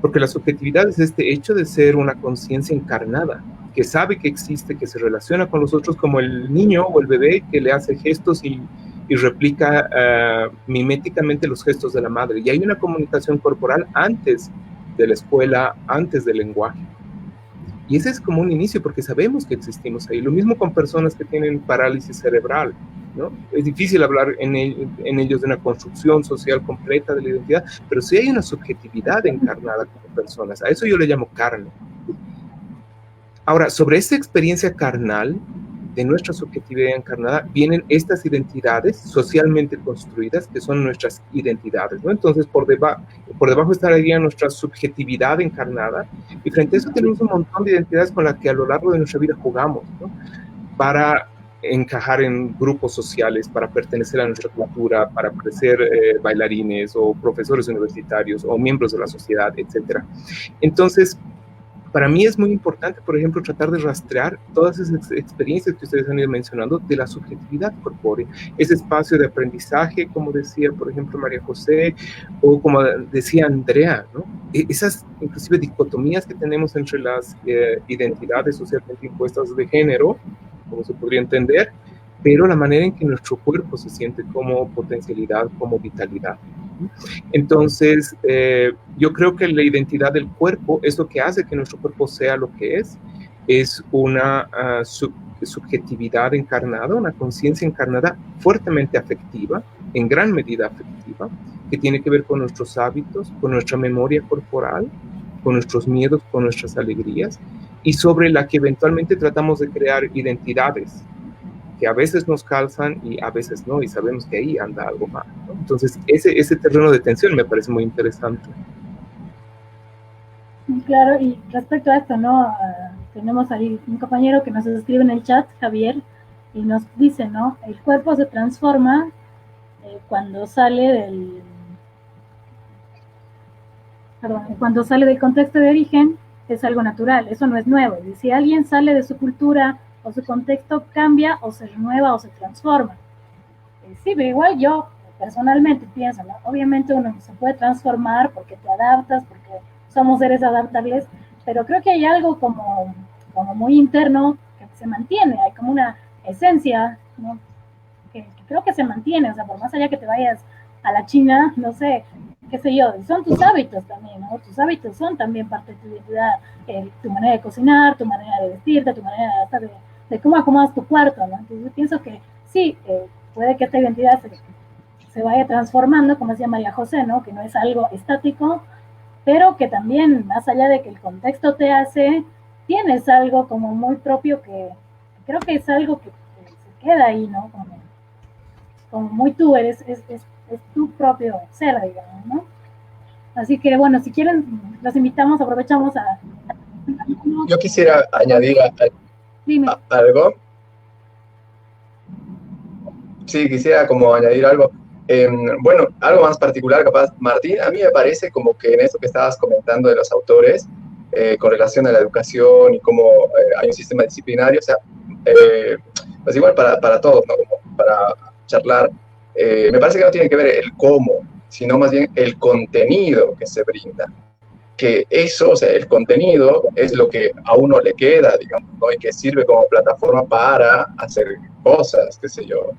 Porque la subjetividad es este hecho de ser una conciencia encarnada, que sabe que existe, que se relaciona con los otros como el niño o el bebé que le hace gestos y replica miméticamente los gestos de la madre. Y hay una comunicación corporal antes de la escuela, antes del lenguaje. Y ese es como un inicio, porque sabemos que existimos ahí. Lo mismo con personas que tienen parálisis cerebral, ¿no? Es difícil hablar en ellos de una construcción social completa de la identidad, pero sí hay una subjetividad encarnada como personas. A eso yo le llamo carne. Ahora, sobre esta experiencia carnal de nuestra subjetividad encarnada vienen estas identidades socialmente construidas que son nuestras identidades, ¿no? Entonces, por debajo estaría nuestra subjetividad encarnada y frente a eso tenemos un montón de identidades con las que a lo largo de nuestra vida jugamos, ¿no? Para encajar en grupos sociales, para pertenecer a nuestra cultura, para ser bailarines o profesores universitarios o miembros de la sociedad, etc. Entonces, para mí es muy importante, por ejemplo, tratar de rastrear todas esas experiencias que ustedes han ido mencionando de la subjetividad corpórea, ese espacio de aprendizaje, como decía, por ejemplo, María José, o como decía Andrea, ¿no? Esas, inclusive, dicotomías que tenemos entre las identidades socialmente impuestas de género, como se podría entender, pero la manera en que nuestro cuerpo se siente como potencialidad, como vitalidad. Entonces, yo creo que la identidad del cuerpo es lo que hace que nuestro cuerpo sea lo que es una subjetividad encarnada, una conciencia encarnada fuertemente afectiva, en gran medida afectiva, que tiene que ver con nuestros hábitos, con nuestra memoria corporal, con nuestros miedos, con nuestras alegrías, y sobre la que eventualmente tratamos de crear identidades que a veces nos calzan y a veces no, y sabemos que ahí anda algo mal, ¿no? Entonces, ese terreno de tensión me parece muy interesante. Claro, y respecto a esto, ¿no? Tenemos ahí un compañero que nos escribe en el chat, Javier, y nos dice, ¿no? El cuerpo se transforma cuando sale del contexto de origen, es algo natural, eso no es nuevo. Y si alguien sale de su cultura o su contexto, cambia o se renueva o se transforma. Sí, pero igual yo personalmente pienso, ¿no? Obviamente uno se puede transformar porque te adaptas, porque somos seres adaptables, pero creo que hay algo como muy interno que se mantiene, hay como una esencia, ¿no? que creo que se mantiene, o sea, por más allá que te vayas a la China, no sé, qué sé yo, son tus hábitos también, ¿no? Tus hábitos son también parte de tu identidad, tu manera de cocinar, tu manera de vestirte, tu manera de cómo acomodas tu cuarto, ¿no? Entonces yo pienso que sí, puede que esta identidad se vaya transformando, como decía María José, ¿no? Que no es algo estático, pero que también, más allá de que el contexto te hace, tienes algo como muy propio que creo que es algo que se queda ahí, ¿no? Como muy tú, es tu propio ser, digamos, ¿no? Así que, bueno, si quieren, los invitamos, aprovechamos a... Yo quisiera añadir algo. Sí, quisiera como añadir algo. Bueno, algo más particular, capaz, Martín, a mí me parece como que en esto que estabas comentando de los autores, con relación a la educación y cómo hay un sistema disciplinario, o sea, pues igual para todos, ¿no? Como para charlar, me parece que no tiene que ver el cómo, sino más bien el contenido que se brinda. Que eso, o sea, el contenido es lo que a uno le queda, digamos, ¿no? Y que sirve como plataforma para hacer cosas, qué sé yo.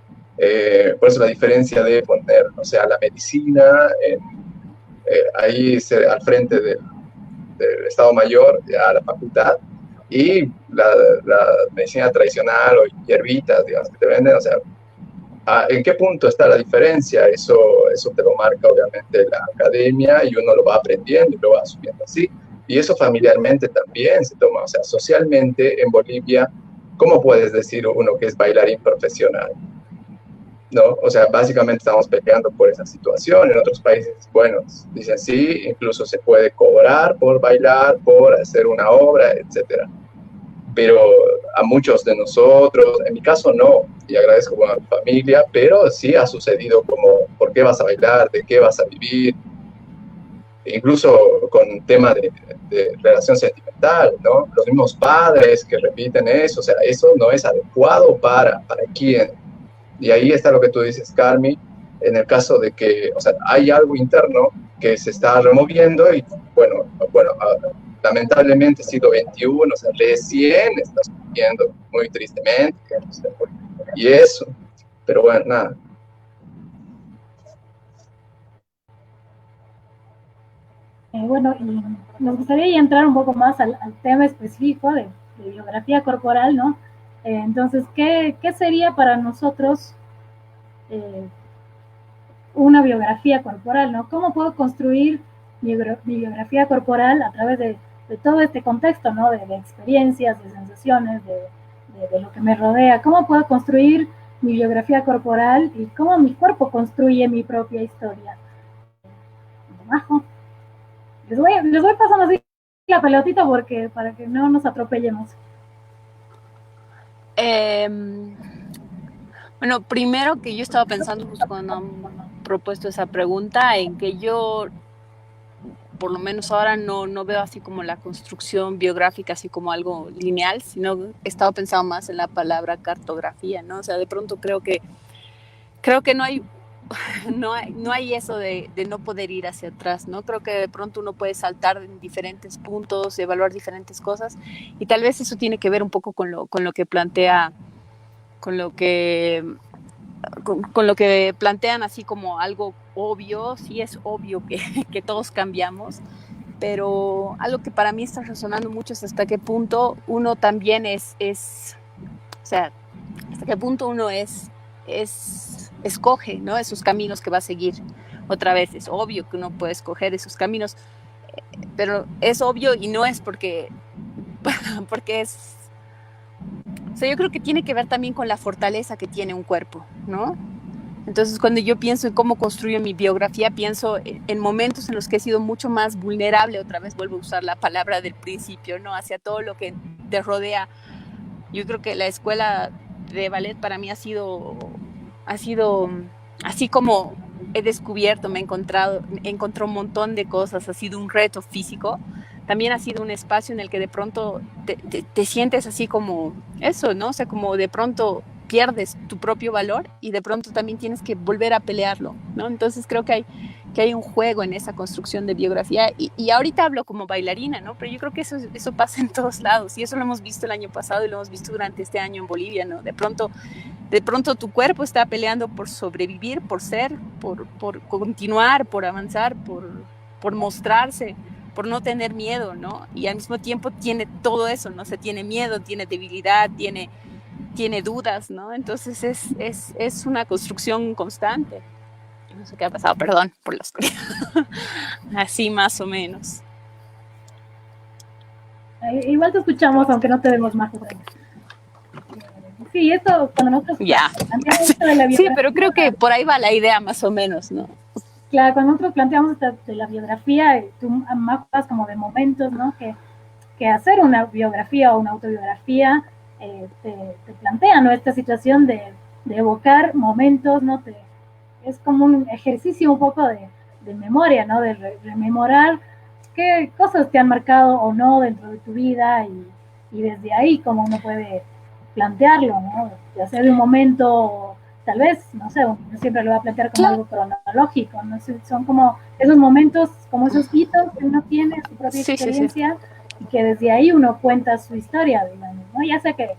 Por eso la diferencia de poner, o sea, la medicina ahí al frente del Estado Mayor, a la facultad, y la medicina tradicional o hierbitas, digamos, que te venden, o sea, ¿en qué punto está la diferencia? Eso te lo marca obviamente la academia y uno lo va aprendiendo y lo va asumiendo así. Y eso familiarmente también se toma, o sea, socialmente en Bolivia, ¿cómo puedes decir uno que es bailarín profesional? ¿No? O sea, básicamente estamos peleando por esa situación. En otros países, bueno, dicen sí, incluso se puede cobrar por bailar, por hacer una obra, etcétera. Pero a muchos de nosotros, en mi caso no, y agradezco a mi familia, pero sí ha sucedido como, ¿por qué vas a bailar? ¿De qué vas a vivir? Incluso con tema de relación sentimental, ¿no? Los mismos padres que repiten eso, o sea, eso no es adecuado para quién. Y ahí está lo que tú dices, Carmi, en el caso de que, o sea, hay algo interno que se está removiendo y, bueno, lamentablemente siglo XXI, o sea, recién está surgiendo muy tristemente, o sea, y eso, pero bueno, nada. Bueno, y nos gustaría ya entrar un poco más al tema específico de biografía corporal, ¿no? Entonces, ¿qué sería para nosotros una biografía corporal, ¿no? ¿Cómo puedo construir mi biografía corporal a través de todo este contexto, ¿no? De experiencias, de sensaciones, de lo que me rodea. ¿Cómo puedo construir mi biografía corporal y cómo mi cuerpo construye mi propia historia? Abajo. Les voy pasando así la pelotita para que no nos atropellemos. Bueno, primero que yo estaba pensando justo cuando han propuesto esa pregunta, en que yo, por lo menos ahora, no veo así como la construcción biográfica así como algo lineal, sino he estado pensando más en la palabra cartografía, ¿no? O sea, de pronto creo que no hay eso de no poder ir hacia atrás, ¿no? Creo que de pronto uno puede saltar en diferentes puntos, evaluar diferentes cosas, y tal vez eso tiene que ver un poco con lo que plantea, con lo que plantean así como algo obvio. Sí es obvio que todos cambiamos, pero algo que para mí está resonando mucho es hasta qué punto uno también o sea, hasta qué punto uno escoge, ¿no? Esos caminos que va a seguir. Otra vez, es obvio que uno puede escoger esos caminos, pero es obvio y no es porque es... O sea, yo creo que tiene que ver también con la fortaleza que tiene un cuerpo, ¿no? Entonces, cuando yo pienso en cómo construyo mi biografía, pienso en momentos en los que he sido mucho más vulnerable, otra vez vuelvo a usar la palabra del principio, ¿no? Hacia todo lo que te rodea. Yo creo que la escuela de ballet para mí ha sido así como he descubierto, he encontrado un montón de cosas, ha sido un reto físico. También ha sido un espacio en el que de pronto te sientes así como eso, ¿no? O sea, como de pronto pierdes tu propio valor y de pronto también tienes que volver a pelearlo, ¿no? Entonces creo que hay un juego en esa construcción de biografía y ahorita hablo como bailarina, ¿no? Pero yo creo que eso pasa en todos lados y eso lo hemos visto el año pasado y lo hemos visto durante este año en Bolivia, ¿no? De pronto tu cuerpo está peleando por sobrevivir, por ser, por continuar, por avanzar, por mostrarse, por no tener miedo, ¿no? Y al mismo tiempo tiene todo eso, ¿no? O sea, tiene miedo, tiene debilidad, tiene dudas, ¿no? Entonces es una construcción constante. No sé qué ha pasado, perdón por la oscuridad. Así más o menos. Igual te escuchamos, aunque no te vemos más. Sí, esto cuando nosotros planteamos esto de la biografía. Sí, pero creo que por ahí va la idea más o menos, ¿no? Claro, cuando nosotros planteamos esto de la biografía, tú mapas como de momentos, ¿no? Que hacer una biografía o una autobiografía te plantea, ¿no? Esta situación de evocar momentos, ¿no? Es como un ejercicio un poco de memoria, ¿no? De rememorar qué cosas te han marcado o no dentro de tu vida y desde ahí cómo uno puede plantearlo, ¿no? Ya sea de un momento, tal vez, no sé, uno siempre lo va a plantear como algo cronológico, ¿no? Son como esos momentos, como esos hitos que uno tiene, su propia experiencia, y que desde ahí uno cuenta su historia, digamos, ¿no? Ya sea que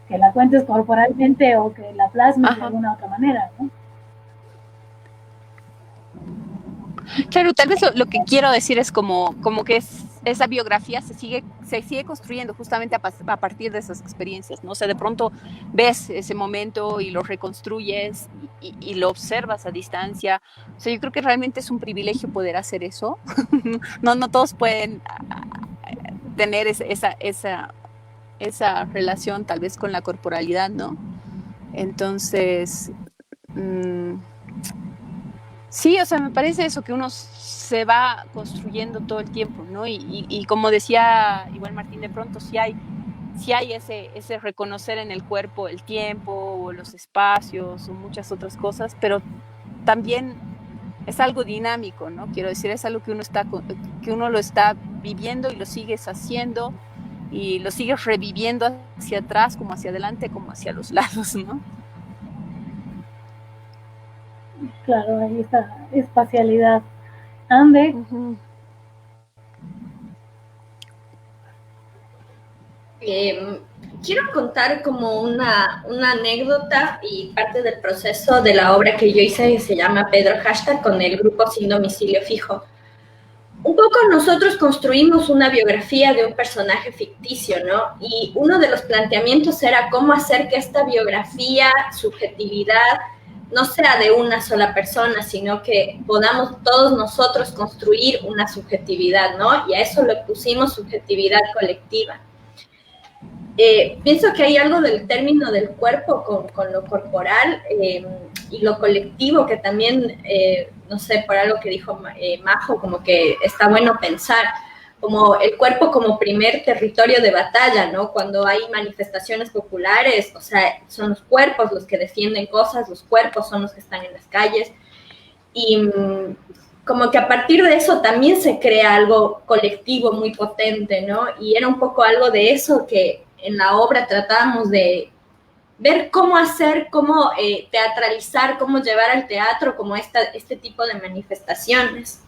la cuentes corporalmente o que la plasmes de alguna otra manera, ¿no? Claro, tal vez lo que quiero decir es como que esa biografía se sigue construyendo justamente a partir de esas experiencias, ¿no? O sea, de pronto ves ese momento y lo reconstruyes y lo observas a distancia. O sea, yo creo que realmente es un privilegio poder hacer eso. No todos pueden tener esa relación tal vez con la corporalidad, ¿no? Entonces, sí, o sea, me parece eso, que uno se va construyendo todo el tiempo, ¿no? Y como decía igual Martín, de pronto sí hay ese reconocer en el cuerpo el tiempo o los espacios o muchas otras cosas, pero también es algo dinámico, ¿no? Quiero decir, es algo que uno lo está viviendo y lo sigues haciendo y lo sigues reviviendo hacia atrás, como hacia adelante, como hacia los lados, ¿no? Claro, ahí está espacialidad. Ande. Quiero contar como una anécdota y parte del proceso de la obra que yo hice, que se llama Pedro Hashtag, con el grupo Sin Domicilio Fijo. Un poco nosotros construimos una biografía de un personaje ficticio, ¿no? Y uno de los planteamientos era cómo hacer que esta biografía, subjetividad, no sea de una sola persona, sino que podamos todos nosotros construir una subjetividad, ¿no? Y a eso le pusimos subjetividad colectiva. Pienso que hay algo del término del cuerpo con lo corporal y lo colectivo que también, no sé, por algo que dijo Majo, como que está bueno pensar, como el cuerpo como primer territorio de batalla, ¿no? Cuando hay manifestaciones populares, o sea, son los cuerpos los que defienden cosas, los cuerpos son los que están en las calles, y como que a partir de eso también se crea algo colectivo muy potente, ¿no? Y era un poco algo de eso que en la obra tratábamos de ver cómo hacer, cómo teatralizar, cómo llevar al teatro como este tipo de manifestaciones.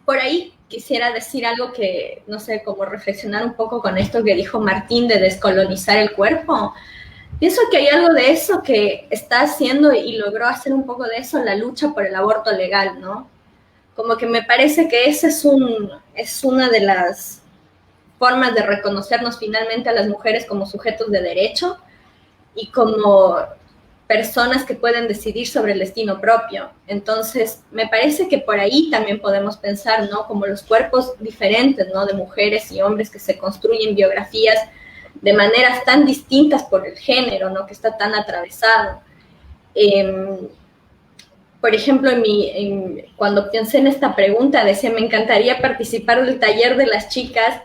Por ahí quisiera decir algo que, no sé, como reflexionar un poco con esto que dijo Martín de descolonizar el cuerpo. Pienso que hay algo de eso que está haciendo y logró hacer un poco de eso la lucha por el aborto legal, ¿no? Como que me parece que ese es una de las formas de reconocernos finalmente a las mujeres como sujetos de derecho y como personas que pueden decidir sobre el destino propio. Entonces, me parece que por ahí también podemos pensar, ¿no? Como los cuerpos diferentes, ¿no? De mujeres y hombres que se construyen biografías de maneras tan distintas por el género, ¿no? Que está tan atravesado. Por ejemplo, cuando pensé en esta pregunta, decía, me encantaría participar del taller de las chicas.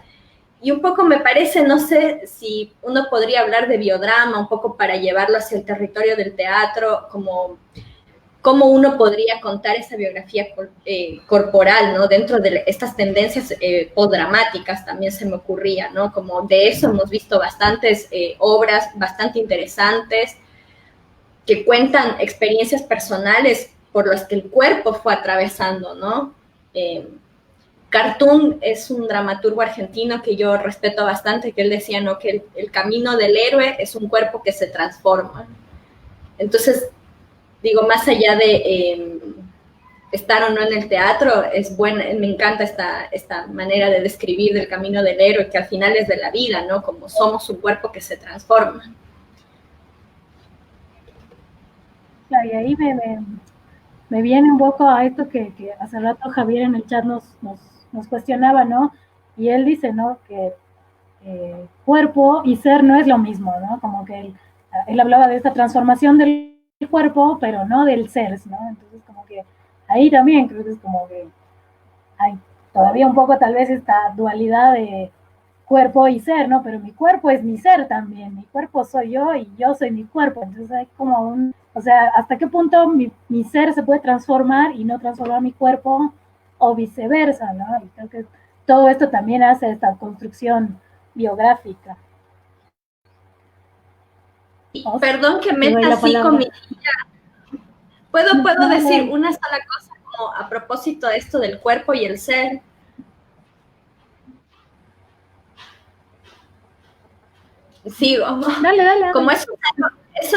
Y un poco me parece, no sé si uno podría hablar de biodrama, un poco para llevarlo hacia el territorio del teatro, como cómo uno podría contar esa biografía corporal, ¿no? Dentro de estas tendencias postdramáticas también se me ocurría, ¿no? Como de eso hemos visto bastantes obras bastante interesantes que cuentan experiencias personales por las que el cuerpo fue atravesando, ¿no? Cartoon es un dramaturgo argentino que yo respeto bastante, que él decía, ¿no? Que el camino del héroe es un cuerpo que se transforma. Entonces, digo, más allá de estar o no en el teatro, es buena, me encanta esta manera de describir del camino del héroe, que al final es de la vida, ¿no? Como somos un cuerpo que se transforma. Claro, y ahí me viene un poco a esto que hace rato Javier en el chat nos cuestionaba, ¿no? Y él dice, ¿no? Que cuerpo y ser no es lo mismo, ¿no? Como que él hablaba de esta transformación del cuerpo, pero no del ser, ¿no? Entonces, como que ahí también creo que es como que hay todavía un poco tal vez esta dualidad de cuerpo y ser, ¿no? Pero mi cuerpo es mi ser también, mi cuerpo soy yo y yo soy mi cuerpo, entonces hay como o sea, ¿hasta qué punto mi ser se puede transformar y no transformar mi cuerpo o viceversa, ¿no? Y creo que todo esto también hace esta construcción biográfica. Perdón que meta así comidilla. ¿Puedo decir una sola cosa como a propósito de esto del cuerpo y el ser? Sigo. Dale. Como eso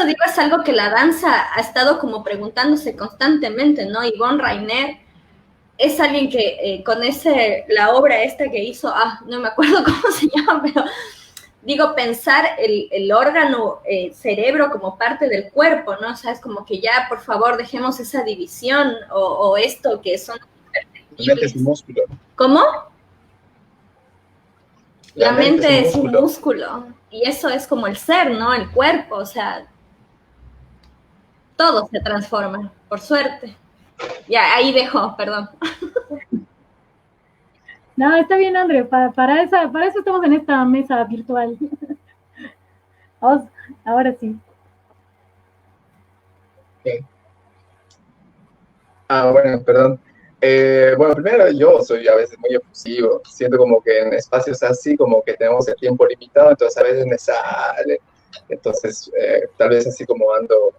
digo, es algo que la danza ha estado como preguntándose constantemente, ¿no? Yvonne Rainer es alguien que con la obra esta que hizo, no me acuerdo cómo se llama, pero digo, pensar el órgano cerebro como parte del cuerpo, ¿no? O sea, es como que ya, por favor, dejemos esa división o esto que son imperceptibles. Músculo. ¿Cómo? La mente es un músculo. Y eso es como el ser, ¿no? El cuerpo, o sea, todo se transforma, por suerte. Ya, ahí dejo, perdón. No, está bien, André, para eso estamos en esta mesa virtual. Ahora sí. Okay. Bueno, perdón. Bueno, primero yo soy a veces muy efusivo. Siento como que en espacios así, como que tenemos el tiempo limitado, entonces a veces me sale. Entonces, tal vez así como ando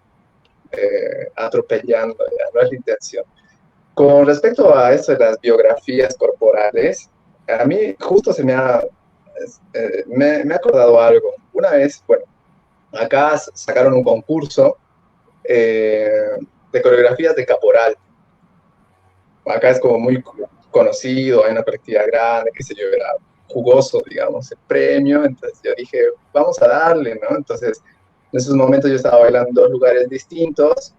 atropellando, ya, no es la intención. Con respecto a eso de las biografías corporales, a mí justo me ha acordado algo. Una vez, bueno, acá sacaron un concurso de coreografías de caporal. Acá es como muy conocido, hay una colectividad grande, qué sé yo, era jugoso, digamos, el premio. Entonces yo dije, vamos a darle, ¿no? Entonces, en esos momentos yo estaba bailando en 2 lugares distintos.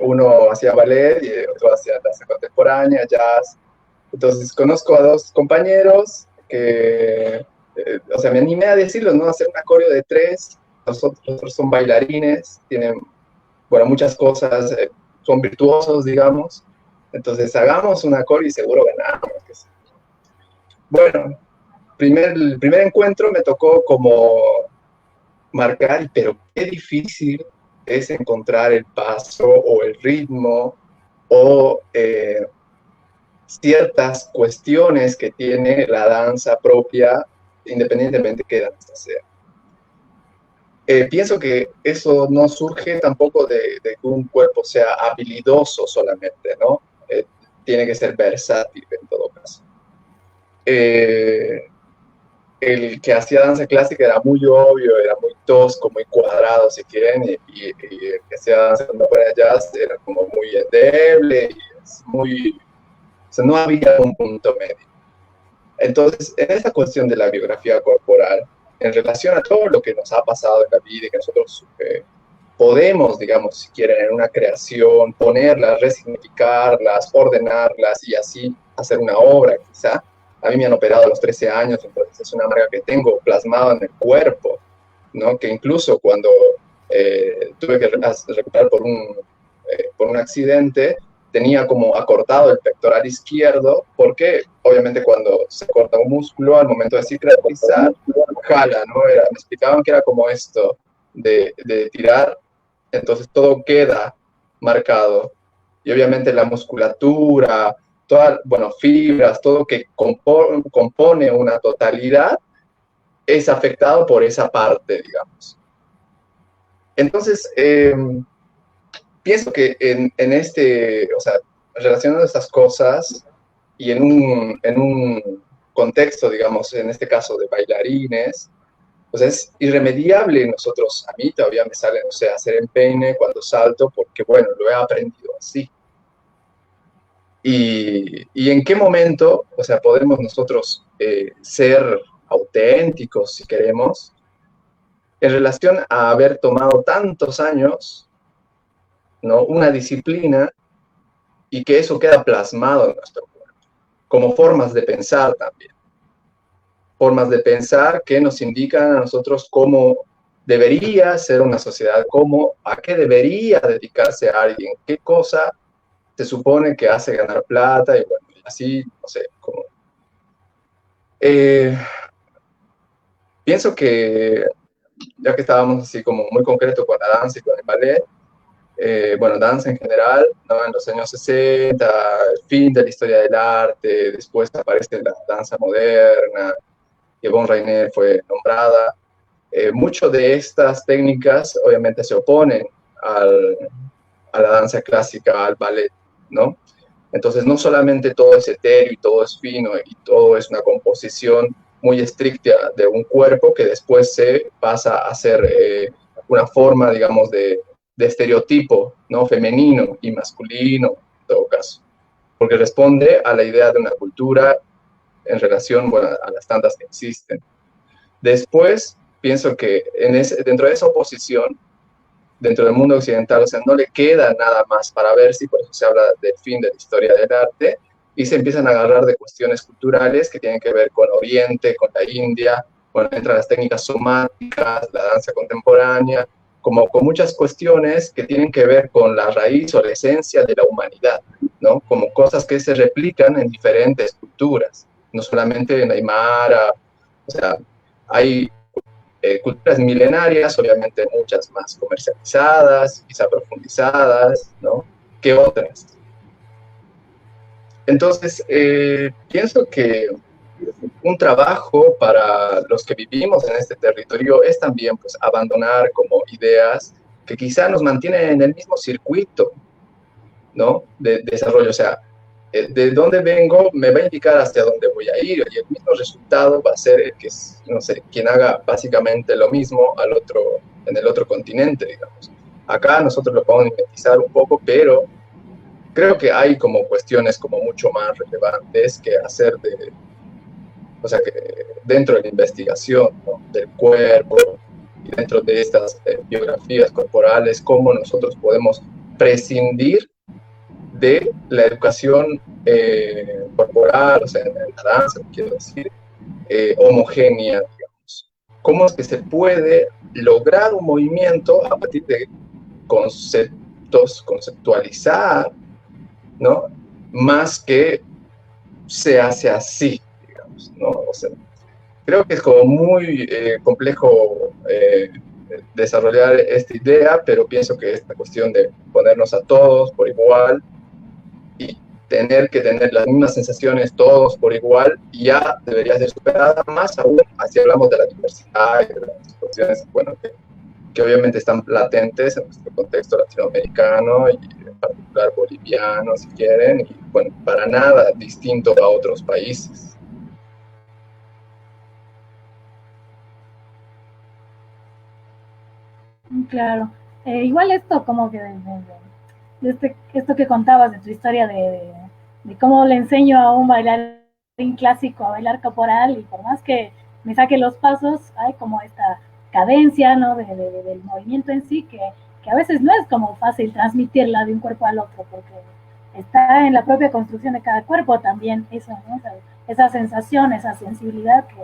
Uno hacía ballet y otro hacía danza contemporánea, jazz. Entonces conozco a 2 compañeros que, o sea, me animé a decirlos, ¿no? Hacer un coreo de 3, los otros son bailarines, tienen, bueno, muchas cosas, son virtuosos, digamos. Entonces hagamos un coreo y seguro ganamos. Bueno, el primer encuentro me tocó como marcar, pero qué difícil es encontrar el paso o el ritmo o ciertas cuestiones que tiene la danza propia, independientemente de qué danza sea. Pienso que eso no surge tampoco de que un cuerpo sea habilidoso solamente, ¿no? Tiene que ser versátil en todo caso. El que hacía danza clásica era muy obvio, era muy tosco, muy cuadrado, si quieren, y el que hacía danza contemporánea jazz era como muy endeble, y muy, o sea, no había un punto medio. Entonces, en esta cuestión de la biografía corporal, en relación a todo lo que nos ha pasado en la vida y que nosotros podemos, digamos, si quieren, en una creación, ponerlas, resignificarlas, ordenarlas y así hacer una obra, quizá. A mí me han operado a los 13 años, entonces es una marca que tengo plasmada en el cuerpo, ¿no? Que incluso cuando tuve que recuperar por un accidente, tenía como acortado el pectoral izquierdo, porque obviamente cuando se corta un músculo, al momento de cicatrizar, jala, ¿no? Me explicaban que era como esto, de tirar, entonces todo queda marcado. Y obviamente la musculatura, todas, bueno, fibras, todo que compone una totalidad, es afectado por esa parte, digamos. Entonces, pienso que en o sea, relacionando estas cosas y en un contexto, digamos, en este caso de bailarines, pues es irremediable nosotros, a mí todavía me sale, no sé, hacer empeine cuando salto, porque bueno, lo he aprendido así. Y en qué momento, o sea, podemos nosotros ser auténticos, si queremos, en relación a haber tomado tantos años, ¿no? Una disciplina y que eso queda plasmado en nuestro cuerpo, como formas de pensar también. Formas de pensar que nos indican a nosotros cómo debería ser una sociedad, a qué debería dedicarse a alguien, qué cosa se supone que hace ganar plata, y bueno, y así, no sé, como... pienso que, ya que estábamos así como muy concreto con la danza y con el ballet, bueno, danza en general, ¿no? En los años 60, el fin de la historia del arte, después aparece la danza moderna, Yvonne Rainer fue nombrada. Muchas de estas técnicas obviamente se oponen a la danza clásica, al ballet, ¿no? Entonces no solamente todo es etéreo y todo es fino y todo es una composición muy estricta de un cuerpo que después se pasa a ser una forma, digamos, de estereotipo, ¿no? Femenino y masculino, en todo caso, porque responde a la idea de una cultura en relación, bueno, a las tantas que existen. Después, pienso que dentro de esa oposición, dentro del mundo occidental, o sea, no le queda nada más para ver si, por eso se habla del fin de la historia del arte, y se empiezan a agarrar de cuestiones culturales que tienen que ver con Oriente, con la India, bueno, entran las técnicas somáticas, la danza contemporánea, como con muchas cuestiones que tienen que ver con la raíz o la esencia de la humanidad, ¿no? Como cosas que se replican en diferentes culturas, no solamente en Aymara, o sea, hay culturas milenarias, obviamente muchas más comercializadas, quizá profundizadas, ¿no? Que otras. Entonces, pienso que un trabajo para los que vivimos en este territorio es también pues, abandonar como ideas que quizá nos mantienen en el mismo circuito, ¿no? De desarrollo, o sea, de dónde vengo me va a indicar hacia dónde voy a ir y el mismo resultado va a ser el que, no sé, quien haga básicamente lo mismo en el otro continente, digamos. Acá nosotros lo podemos mimetizar un poco, pero creo que hay como cuestiones como mucho más relevantes que hacer o sea, que dentro de la investigación, ¿no? Del cuerpo y dentro de estas biografías corporales, cómo nosotros podemos prescindir de la educación corporal, o sea, en la danza, quiero decir, homogénea, digamos. ¿Cómo es que se puede lograr un movimiento a partir de conceptualizar, ¿no? Más que se hace así, digamos, ¿no? O sea, creo que es como muy complejo desarrollar esta idea, pero pienso que esta cuestión de ponernos a todos por igual y tener que tener las mismas sensaciones todos por igual ya debería ser superada, más aún así hablamos de la diversidad y de las cuestiones, bueno, que obviamente están latentes en nuestro contexto latinoamericano y en particular boliviano, si quieren, y bueno, para nada distinto a otros países. Claro. Igual esto como que esto que contabas de tu historia de cómo le enseño a un bailarín clásico a bailar caporal y por más que me saque los pasos, hay como esta cadencia, ¿no? Del movimiento en sí que a veces no es como fácil transmitirla de un cuerpo al otro porque está en la propia construcción de cada cuerpo también eso, ¿no? Esa sensación, esa sensibilidad que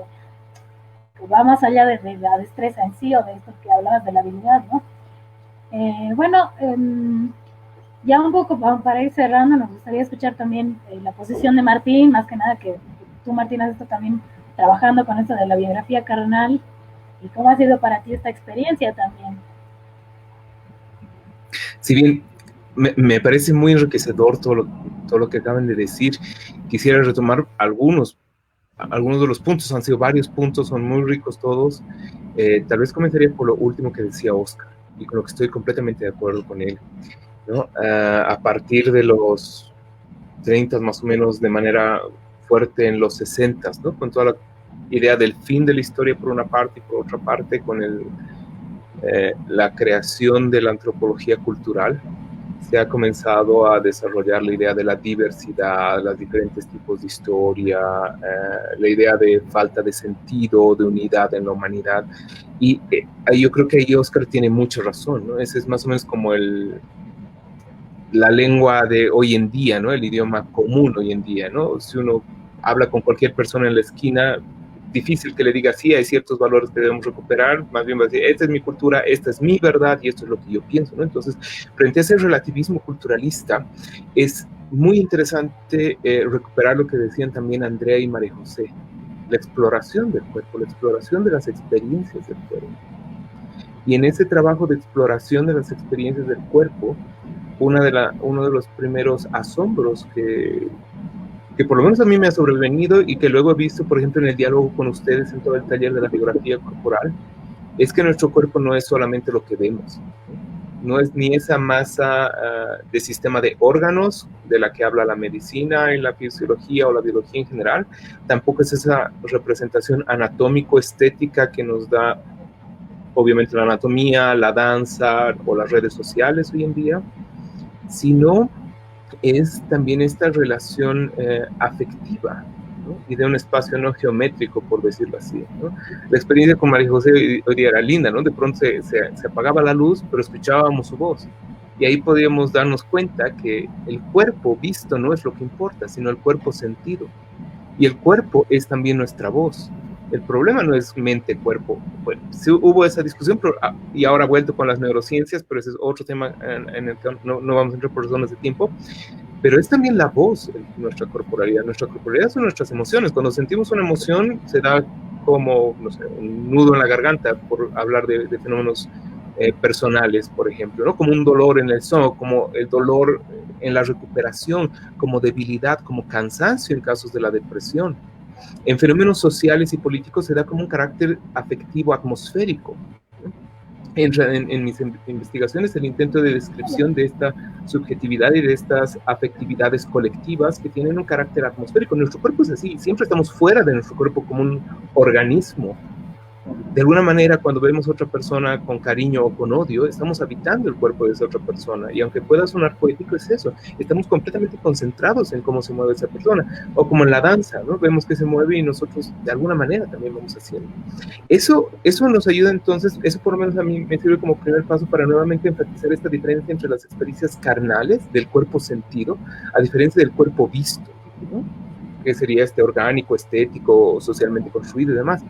va más allá de la destreza en sí o de esto que hablabas de la habilidad, ¿no? Bueno, ya un poco para ir cerrando, nos gustaría escuchar también la posición de Martín, más que nada que tú, Martín, has estado también trabajando con esto de la biografía carnal y cómo ha sido para ti esta experiencia también. Si bien me parece muy enriquecedor todo lo que acaban de decir, quisiera retomar algunos de los puntos, han sido varios puntos, son muy ricos todos. Tal vez comenzaría por lo último que decía Oscar, y con lo que estoy completamente de acuerdo con él, ¿no? A partir de los 30 más o menos, de manera fuerte en los 60, ¿no? Con toda la idea del fin de la historia por una parte y por otra parte con la creación de la antropología cultural, se ha comenzado a desarrollar la idea de la diversidad, los diferentes tipos de historia, la idea de falta de sentido, de unidad en la humanidad. Y yo creo que ahí Oscar tiene mucha razón, ¿no? Ese es más o menos como la lengua de hoy en día, ¿no? El idioma común hoy en día, ¿no? Si uno habla con cualquier persona en la esquina, difícil que le diga, sí, hay ciertos valores que debemos recuperar, más bien va a decir, esta es mi cultura, esta es mi verdad y esto es lo que yo pienso, ¿no? Entonces, frente a ese relativismo culturalista, es muy interesante recuperar lo que decían también Andrea y María José, la exploración del cuerpo, la exploración de las experiencias del cuerpo. Y en ese trabajo de exploración de las experiencias del cuerpo, uno de los primeros asombros que por lo menos a mí me ha sobrevenido y que luego he visto, por ejemplo, en el diálogo con ustedes en todo el taller de la biografía corporal, es que nuestro cuerpo no es solamente lo que vemos, no es ni esa masa de sistema de órganos de la que habla la medicina y la fisiología o la biología en general, tampoco es esa representación anatómico-estética que nos da obviamente la anatomía, la danza o las redes sociales hoy en día, sino es también esta relación afectiva, ¿no? Y de un espacio no geométrico, por decirlo así, ¿no? La experiencia con María José hoy día era linda, ¿no? De pronto se apagaba la luz, pero escuchábamos su voz. Y ahí podíamos darnos cuenta que el cuerpo visto no es lo que importa, sino el cuerpo sentido. Y el cuerpo es también nuestra voz. El problema no es mente-cuerpo. Bueno, sí hubo esa discusión, pero, y ahora vuelto con las neurociencias, pero ese es otro tema en el que no vamos a entrar por razones de tiempo. Pero es también la voz, nuestra corporalidad. Nuestra corporalidad son nuestras emociones. Cuando sentimos una emoción, se da como, no sé, un nudo en la garganta, por hablar de fenómenos personales, por ejemplo, ¿no? Como un dolor en el estómago, como el dolor en la recuperación, como debilidad, como cansancio en casos de la depresión. En fenómenos sociales y políticos se da como un carácter afectivo atmosférico. En mis investigaciones, el intento de descripción de esta subjetividad y de estas afectividades colectivas que tienen un carácter atmosférico. Nuestro cuerpo es así, siempre estamos fuera de nuestro cuerpo como un organismo. De alguna manera, cuando vemos a otra persona con cariño o con odio, estamos habitando el cuerpo de esa otra persona. Y aunque pueda sonar poético, es eso. Estamos completamente concentrados en cómo se mueve esa persona. O como en la danza, ¿no? Vemos que se mueve y nosotros de alguna manera también vamos haciendo. Eso nos ayuda entonces, eso por lo menos a mí me sirve como primer paso para nuevamente enfatizar esta diferencia entre las experiencias carnales del cuerpo sentido, a diferencia del cuerpo visto, ¿no? Que sería este orgánico, estético, socialmente construido y demás.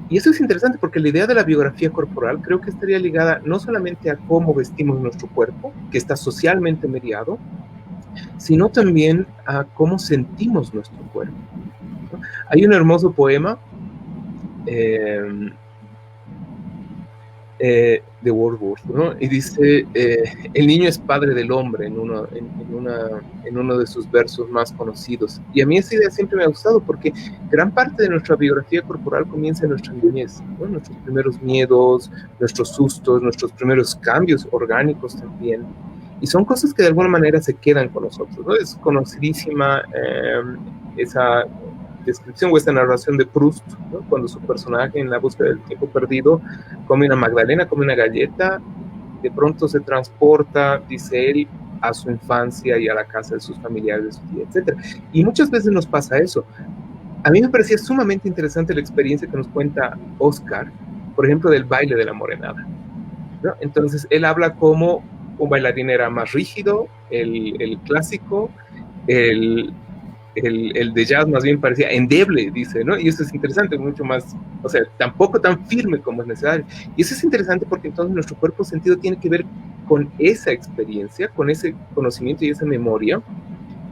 Y eso es interesante porque la idea de la biografía corporal creo que estaría ligada no solamente a cómo vestimos nuestro cuerpo, que está socialmente mediado, sino también a cómo sentimos nuestro cuerpo, ¿no? Hay un hermoso poema de Wordsworth, ¿no? Y dice, el niño es padre del hombre en uno de sus versos más conocidos. Y a mí esa idea siempre me ha gustado porque gran parte de nuestra biografía corporal comienza en nuestra niñez, ¿no? Nuestros primeros miedos, nuestros sustos, nuestros primeros cambios orgánicos también. Y son cosas que de alguna manera se quedan con nosotros, ¿no? Es conocidísima esa descripción o esta narración de Proust, ¿no? Cuando su personaje en La búsqueda del tiempo perdido come una magdalena, come una galleta, de pronto se transporta, dice él, a su infancia y a la casa de sus familiares, de su tía, etc. Y muchas veces nos pasa eso. A mí me parecía sumamente interesante la experiencia que nos cuenta Oscar, por ejemplo, del baile de la morenada, ¿no? Entonces, él habla como un bailarín era más rígido, el clásico, el de jazz más bien parecía endeble, dice, ¿no? Y eso es interesante, mucho más, o sea, tampoco tan firme como es necesario. Y eso es interesante porque entonces nuestro cuerpo sentido tiene que ver con esa experiencia, con ese conocimiento y esa memoria,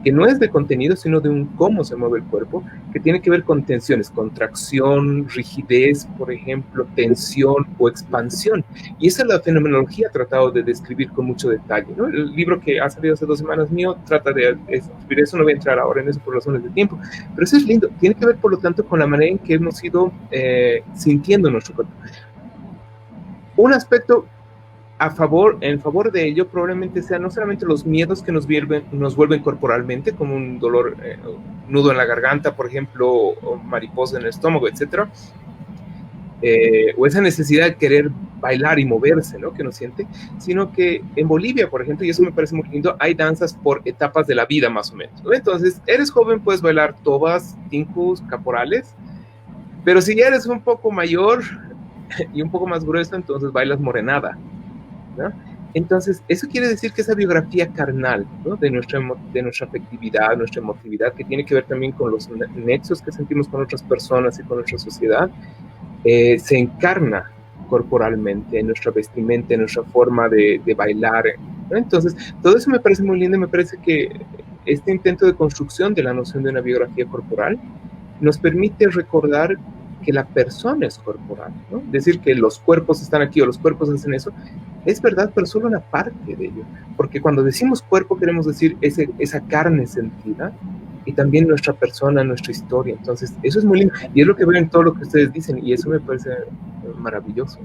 que no es de contenido, sino de un cómo se mueve el cuerpo, que tiene que ver con tensiones, contracción, rigidez, por ejemplo, tensión o expansión. Y esa es la fenomenología tratado de describir con mucho detalle, ¿no? El libro que ha salido hace 2 semanas mío trata de escribir eso, no voy a entrar ahora en eso por razones de tiempo, pero eso es lindo, tiene que ver por lo tanto con la manera en que hemos ido sintiendo nuestro cuerpo. Un aspecto en favor de ello probablemente sean no solamente los miedos que nos vuelven corporalmente, como un dolor, nudo en la garganta, por ejemplo, o mariposa en el estómago, etc. O esa necesidad de querer bailar y moverse, ¿no? Que nos siente, sino que en Bolivia, por ejemplo, y eso me parece muy lindo, hay danzas por etapas de la vida, más o menos, ¿no? Entonces, eres joven, puedes bailar tobas, tincus, caporales, pero si ya eres un poco mayor y un poco más grueso, entonces bailas morenada, ¿no? Entonces, eso quiere decir que esa biografía carnal, ¿no? de nuestra afectividad, nuestra emotividad, que tiene que ver también con los nexos que sentimos con otras personas y con nuestra sociedad, se encarna corporalmente en nuestra vestimenta, en nuestra forma de bailar, ¿no? Entonces, todo eso me parece muy lindo y me parece que este intento de construcción de la noción de una biografía corporal nos permite recordar que la persona es corporal, ¿no? Decir que los cuerpos están aquí o los cuerpos hacen eso, es verdad, pero solo una parte de ello. Porque cuando decimos cuerpo queremos decir esa carne sentida y también nuestra persona, nuestra historia. Entonces, eso es muy lindo. Y es lo que veo en todo lo que ustedes dicen y eso me parece maravilloso.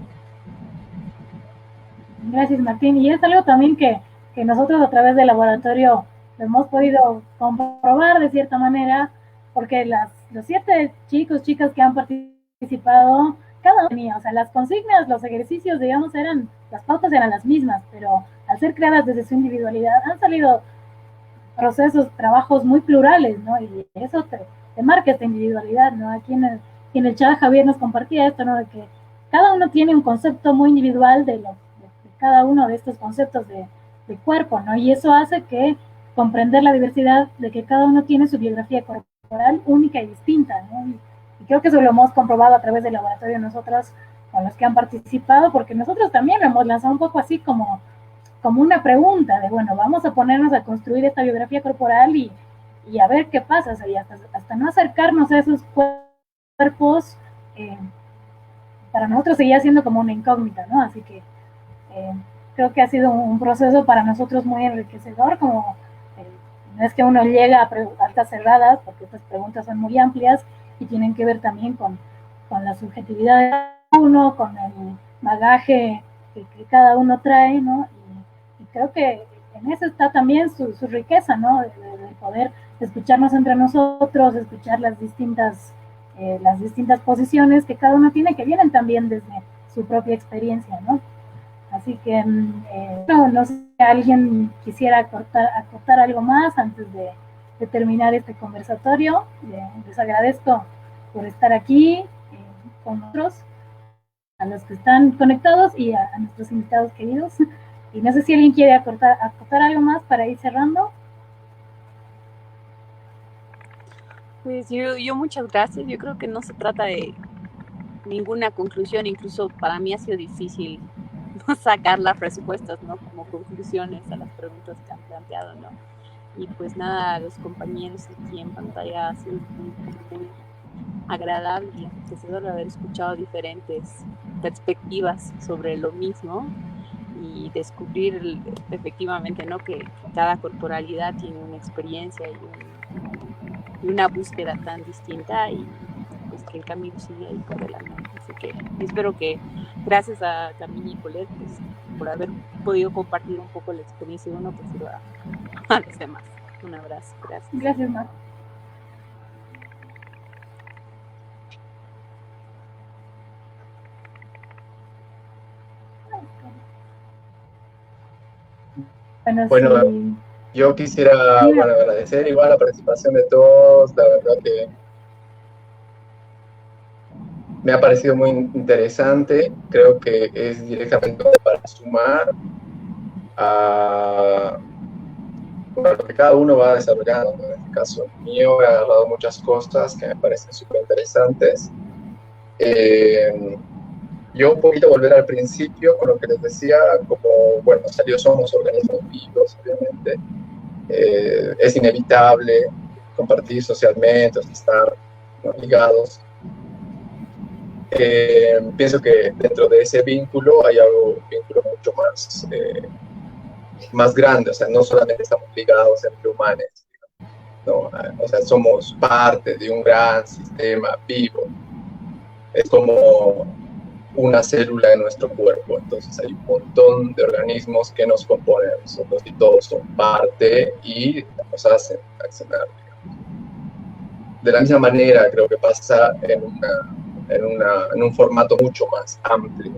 Gracias, Martín. Y es algo también que nosotros a través del laboratorio hemos podido comprobar de cierta manera, porque los 7 chicos, chicas que han participado, cada uno tenía, o sea, las consignas, los ejercicios, digamos, las pautas eran las mismas, pero al ser creadas desde su individualidad, han salido procesos, trabajos muy plurales, ¿no? Y eso te marca esta individualidad, ¿no? Aquí en el chat Javier nos compartía esto, ¿no? De que cada uno tiene un concepto muy individual de cada uno de estos conceptos de cuerpo, ¿no? Y eso hace que comprender la diversidad de que cada uno tiene su biografía corporal única y distinta, ¿no? Y creo que eso lo hemos comprobado a través del laboratorio nosotros, con los que han participado, porque nosotros también lo hemos lanzado un poco así como una pregunta de, bueno, vamos a ponernos a construir esta biografía corporal y a ver qué pasa, o sea, y hasta no acercarnos a esos cuerpos, para nosotros seguía siendo como una incógnita, ¿no? Así que creo que ha sido un proceso para nosotros muy enriquecedor, como no es que uno llega a preguntas cerradas, porque estas preguntas son muy amplias y tienen que ver también con la subjetividad de cada uno, con el bagaje que cada uno trae, ¿no? Y creo que en eso está también su riqueza, ¿no? De poder escucharnos entre nosotros, escuchar las distintas posiciones que cada uno tiene, que vienen también desde su propia experiencia, ¿no? Así que no sé si alguien quisiera acotar algo más antes de terminar este conversatorio. Les agradezco por estar aquí con nosotros, a los que están conectados y a nuestros invitados queridos. Y no sé si alguien quiere acotar algo más para ir cerrando. Pues yo muchas gracias. Yo creo que no se trata de ninguna conclusión, incluso para mí ha sido difícil sacar las respuestas, ¿no? Como conclusiones a las preguntas que han planteado, ¿no? Y pues nada, a los compañeros aquí en pantalla ha sido muy agradable y enriquecedor haber escuchado diferentes perspectivas sobre lo mismo y descubrir efectivamente, ¿no? Que cada corporalidad tiene una experiencia y una búsqueda tan distinta y pues que el camino sigue ahí por delante. Así que espero que gracias a Camille y Colette pues, por haber podido compartir un poco la experiencia de uno, pues sirva a los demás. Un abrazo. Gracias. Gracias, Mar. Bueno, sí. Yo quisiera agradecer igual la participación de todos, la verdad que me ha parecido muy interesante, creo que es directamente para sumar a lo que cada uno va desarrollando. En este caso mío he agarrado muchas cosas que me parecen súper interesantes. Yo un poquito volver al principio con lo que les decía, como, bueno, somos organismos vivos, obviamente, es inevitable compartir socialmente, estar, ¿no?, ligados. Pienso que dentro de ese vínculo hay un vínculo mucho más grande, o sea, no solamente estamos ligados entre humanos, ¿no? O sea, somos parte de un gran sistema vivo, es como una célula de nuestro cuerpo, entonces hay un montón de organismos que nos componen a nosotros y todos son parte y nos hacen accionar, digamos. De la misma manera creo que pasa en un formato mucho más amplio.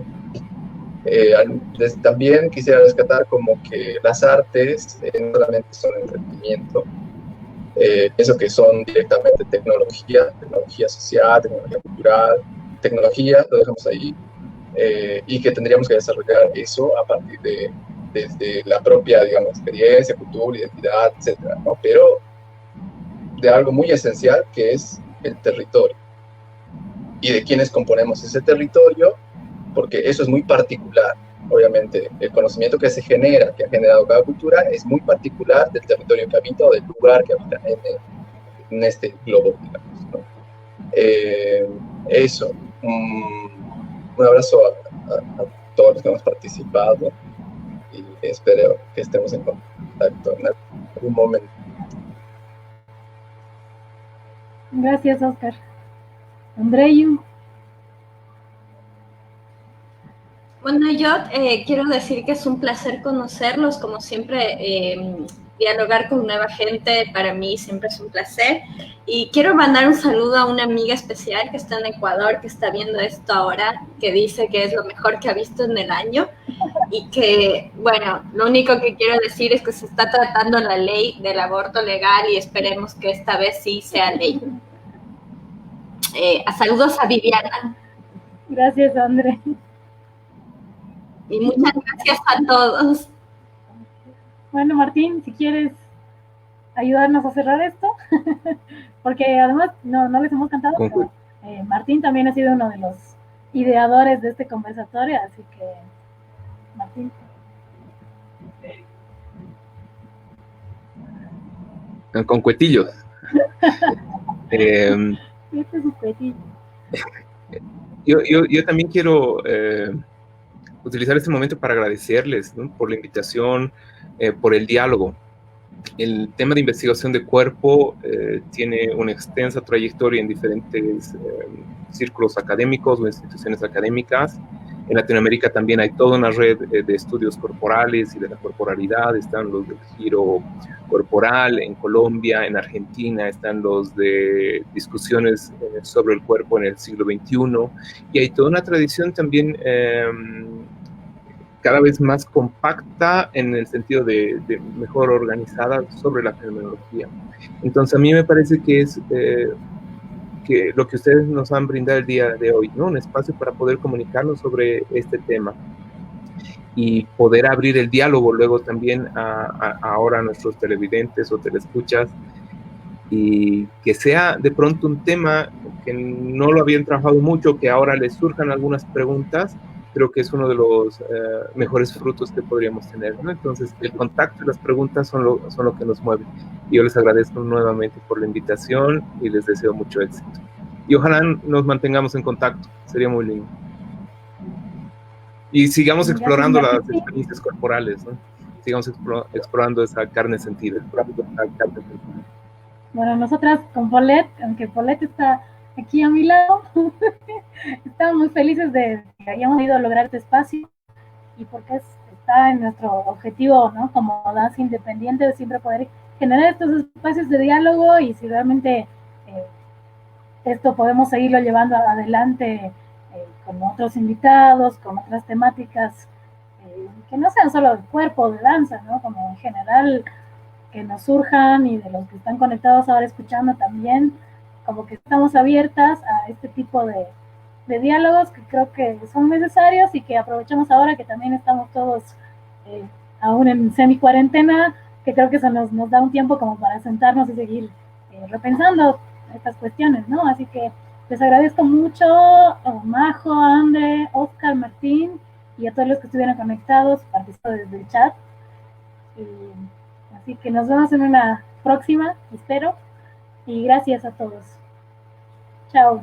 También quisiera rescatar como que las artes no solamente son entretenimiento, pienso que son directamente tecnología social, tecnología cultural, tecnología, lo dejamos ahí, y que tendríamos que desarrollar eso a partir desde la propia, digamos, experiencia, cultura, identidad, etcétera, ¿no? Pero de algo muy esencial que es el territorio y de quienes componemos ese territorio, porque eso es muy particular. Obviamente, el conocimiento que se genera, que ha generado cada cultura, es muy particular del territorio que habita o del lugar que habita en este globo, digamos, ¿no? eso, un abrazo a todos los que hemos participado y espero que estemos en contacto en algún momento. Gracias, Oscar. Andreyu. Bueno, yo quiero decir que es un placer conocerlos, como siempre, dialogar con nueva gente para mí siempre es un placer. Y quiero mandar un saludo a una amiga especial que está en Ecuador, que está viendo esto ahora, que dice que es lo mejor que ha visto en el año. Y que, bueno, lo único que quiero decir es que se está tratando la ley del aborto legal y esperemos que esta vez sí sea ley. Saludos a Viviana. Gracias, André. Y muchas gracias a todos. Bueno, Martín, si quieres ayudarnos a cerrar esto, porque además no les hemos cantado, pero Martín también ha sido uno de los ideadores de este conversatorio, así que, Martín. Con cuetillos. Este es un cuetillo. Yo también quiero utilizar este momento para agradecerles, ¿no?, por la invitación, por el diálogo. El tema de investigación de cuerpo tiene una extensa trayectoria en diferentes círculos académicos o instituciones académicas. En Latinoamérica también hay toda una red de estudios corporales y de la corporalidad. Están los del giro corporal en Colombia, en Argentina están los de discusiones sobre el cuerpo en el siglo XXI. Y hay toda una tradición también cada vez más compacta en el sentido de mejor organizada sobre la fenomenología. Entonces a mí me parece que es que lo que ustedes nos han brindado el día de hoy, ¿no?, un espacio para poder comunicarnos sobre este tema y poder abrir el diálogo luego también ahora a nuestros televidentes o telescuchas, y que sea de pronto un tema que no lo habían trabajado mucho, que ahora les surjan algunas preguntas. Creo que es uno de los mejores frutos que podríamos tener, ¿no? Entonces, el contacto y las preguntas son lo que nos mueve. Yo les agradezco nuevamente por la invitación y les deseo mucho éxito. Y ojalá nos mantengamos en contacto, sería muy lindo. Y sigamos explorando las experiencias corporales, ¿no? Sigamos explorando esa carne sentida. Bueno, nosotras con Paulette, aunque Paulette está aquí a mi lado, estamos muy felices de que hayamos ido a lograr este espacio y porque está en nuestro objetivo, ¿no?, como danza independiente, de siempre poder generar estos espacios de diálogo, y si realmente esto podemos seguirlo llevando adelante con otros invitados, con otras temáticas que no sean solo el cuerpo de danza, ¿no?, como en general que nos surjan, y de los que están conectados ahora escuchando también, como que estamos abiertas a este tipo de diálogos que creo que son necesarios y que aprovechamos ahora que también estamos todos aún en semi-cuarentena, que creo que eso nos da un tiempo como para sentarnos y seguir repensando estas cuestiones, ¿no? Así que les agradezco mucho a Majo, a André, Oscar, Martín y a todos los que estuvieron conectados, participando desde el chat. Así que nos vemos en una próxima, espero, y gracias a todos. Chao.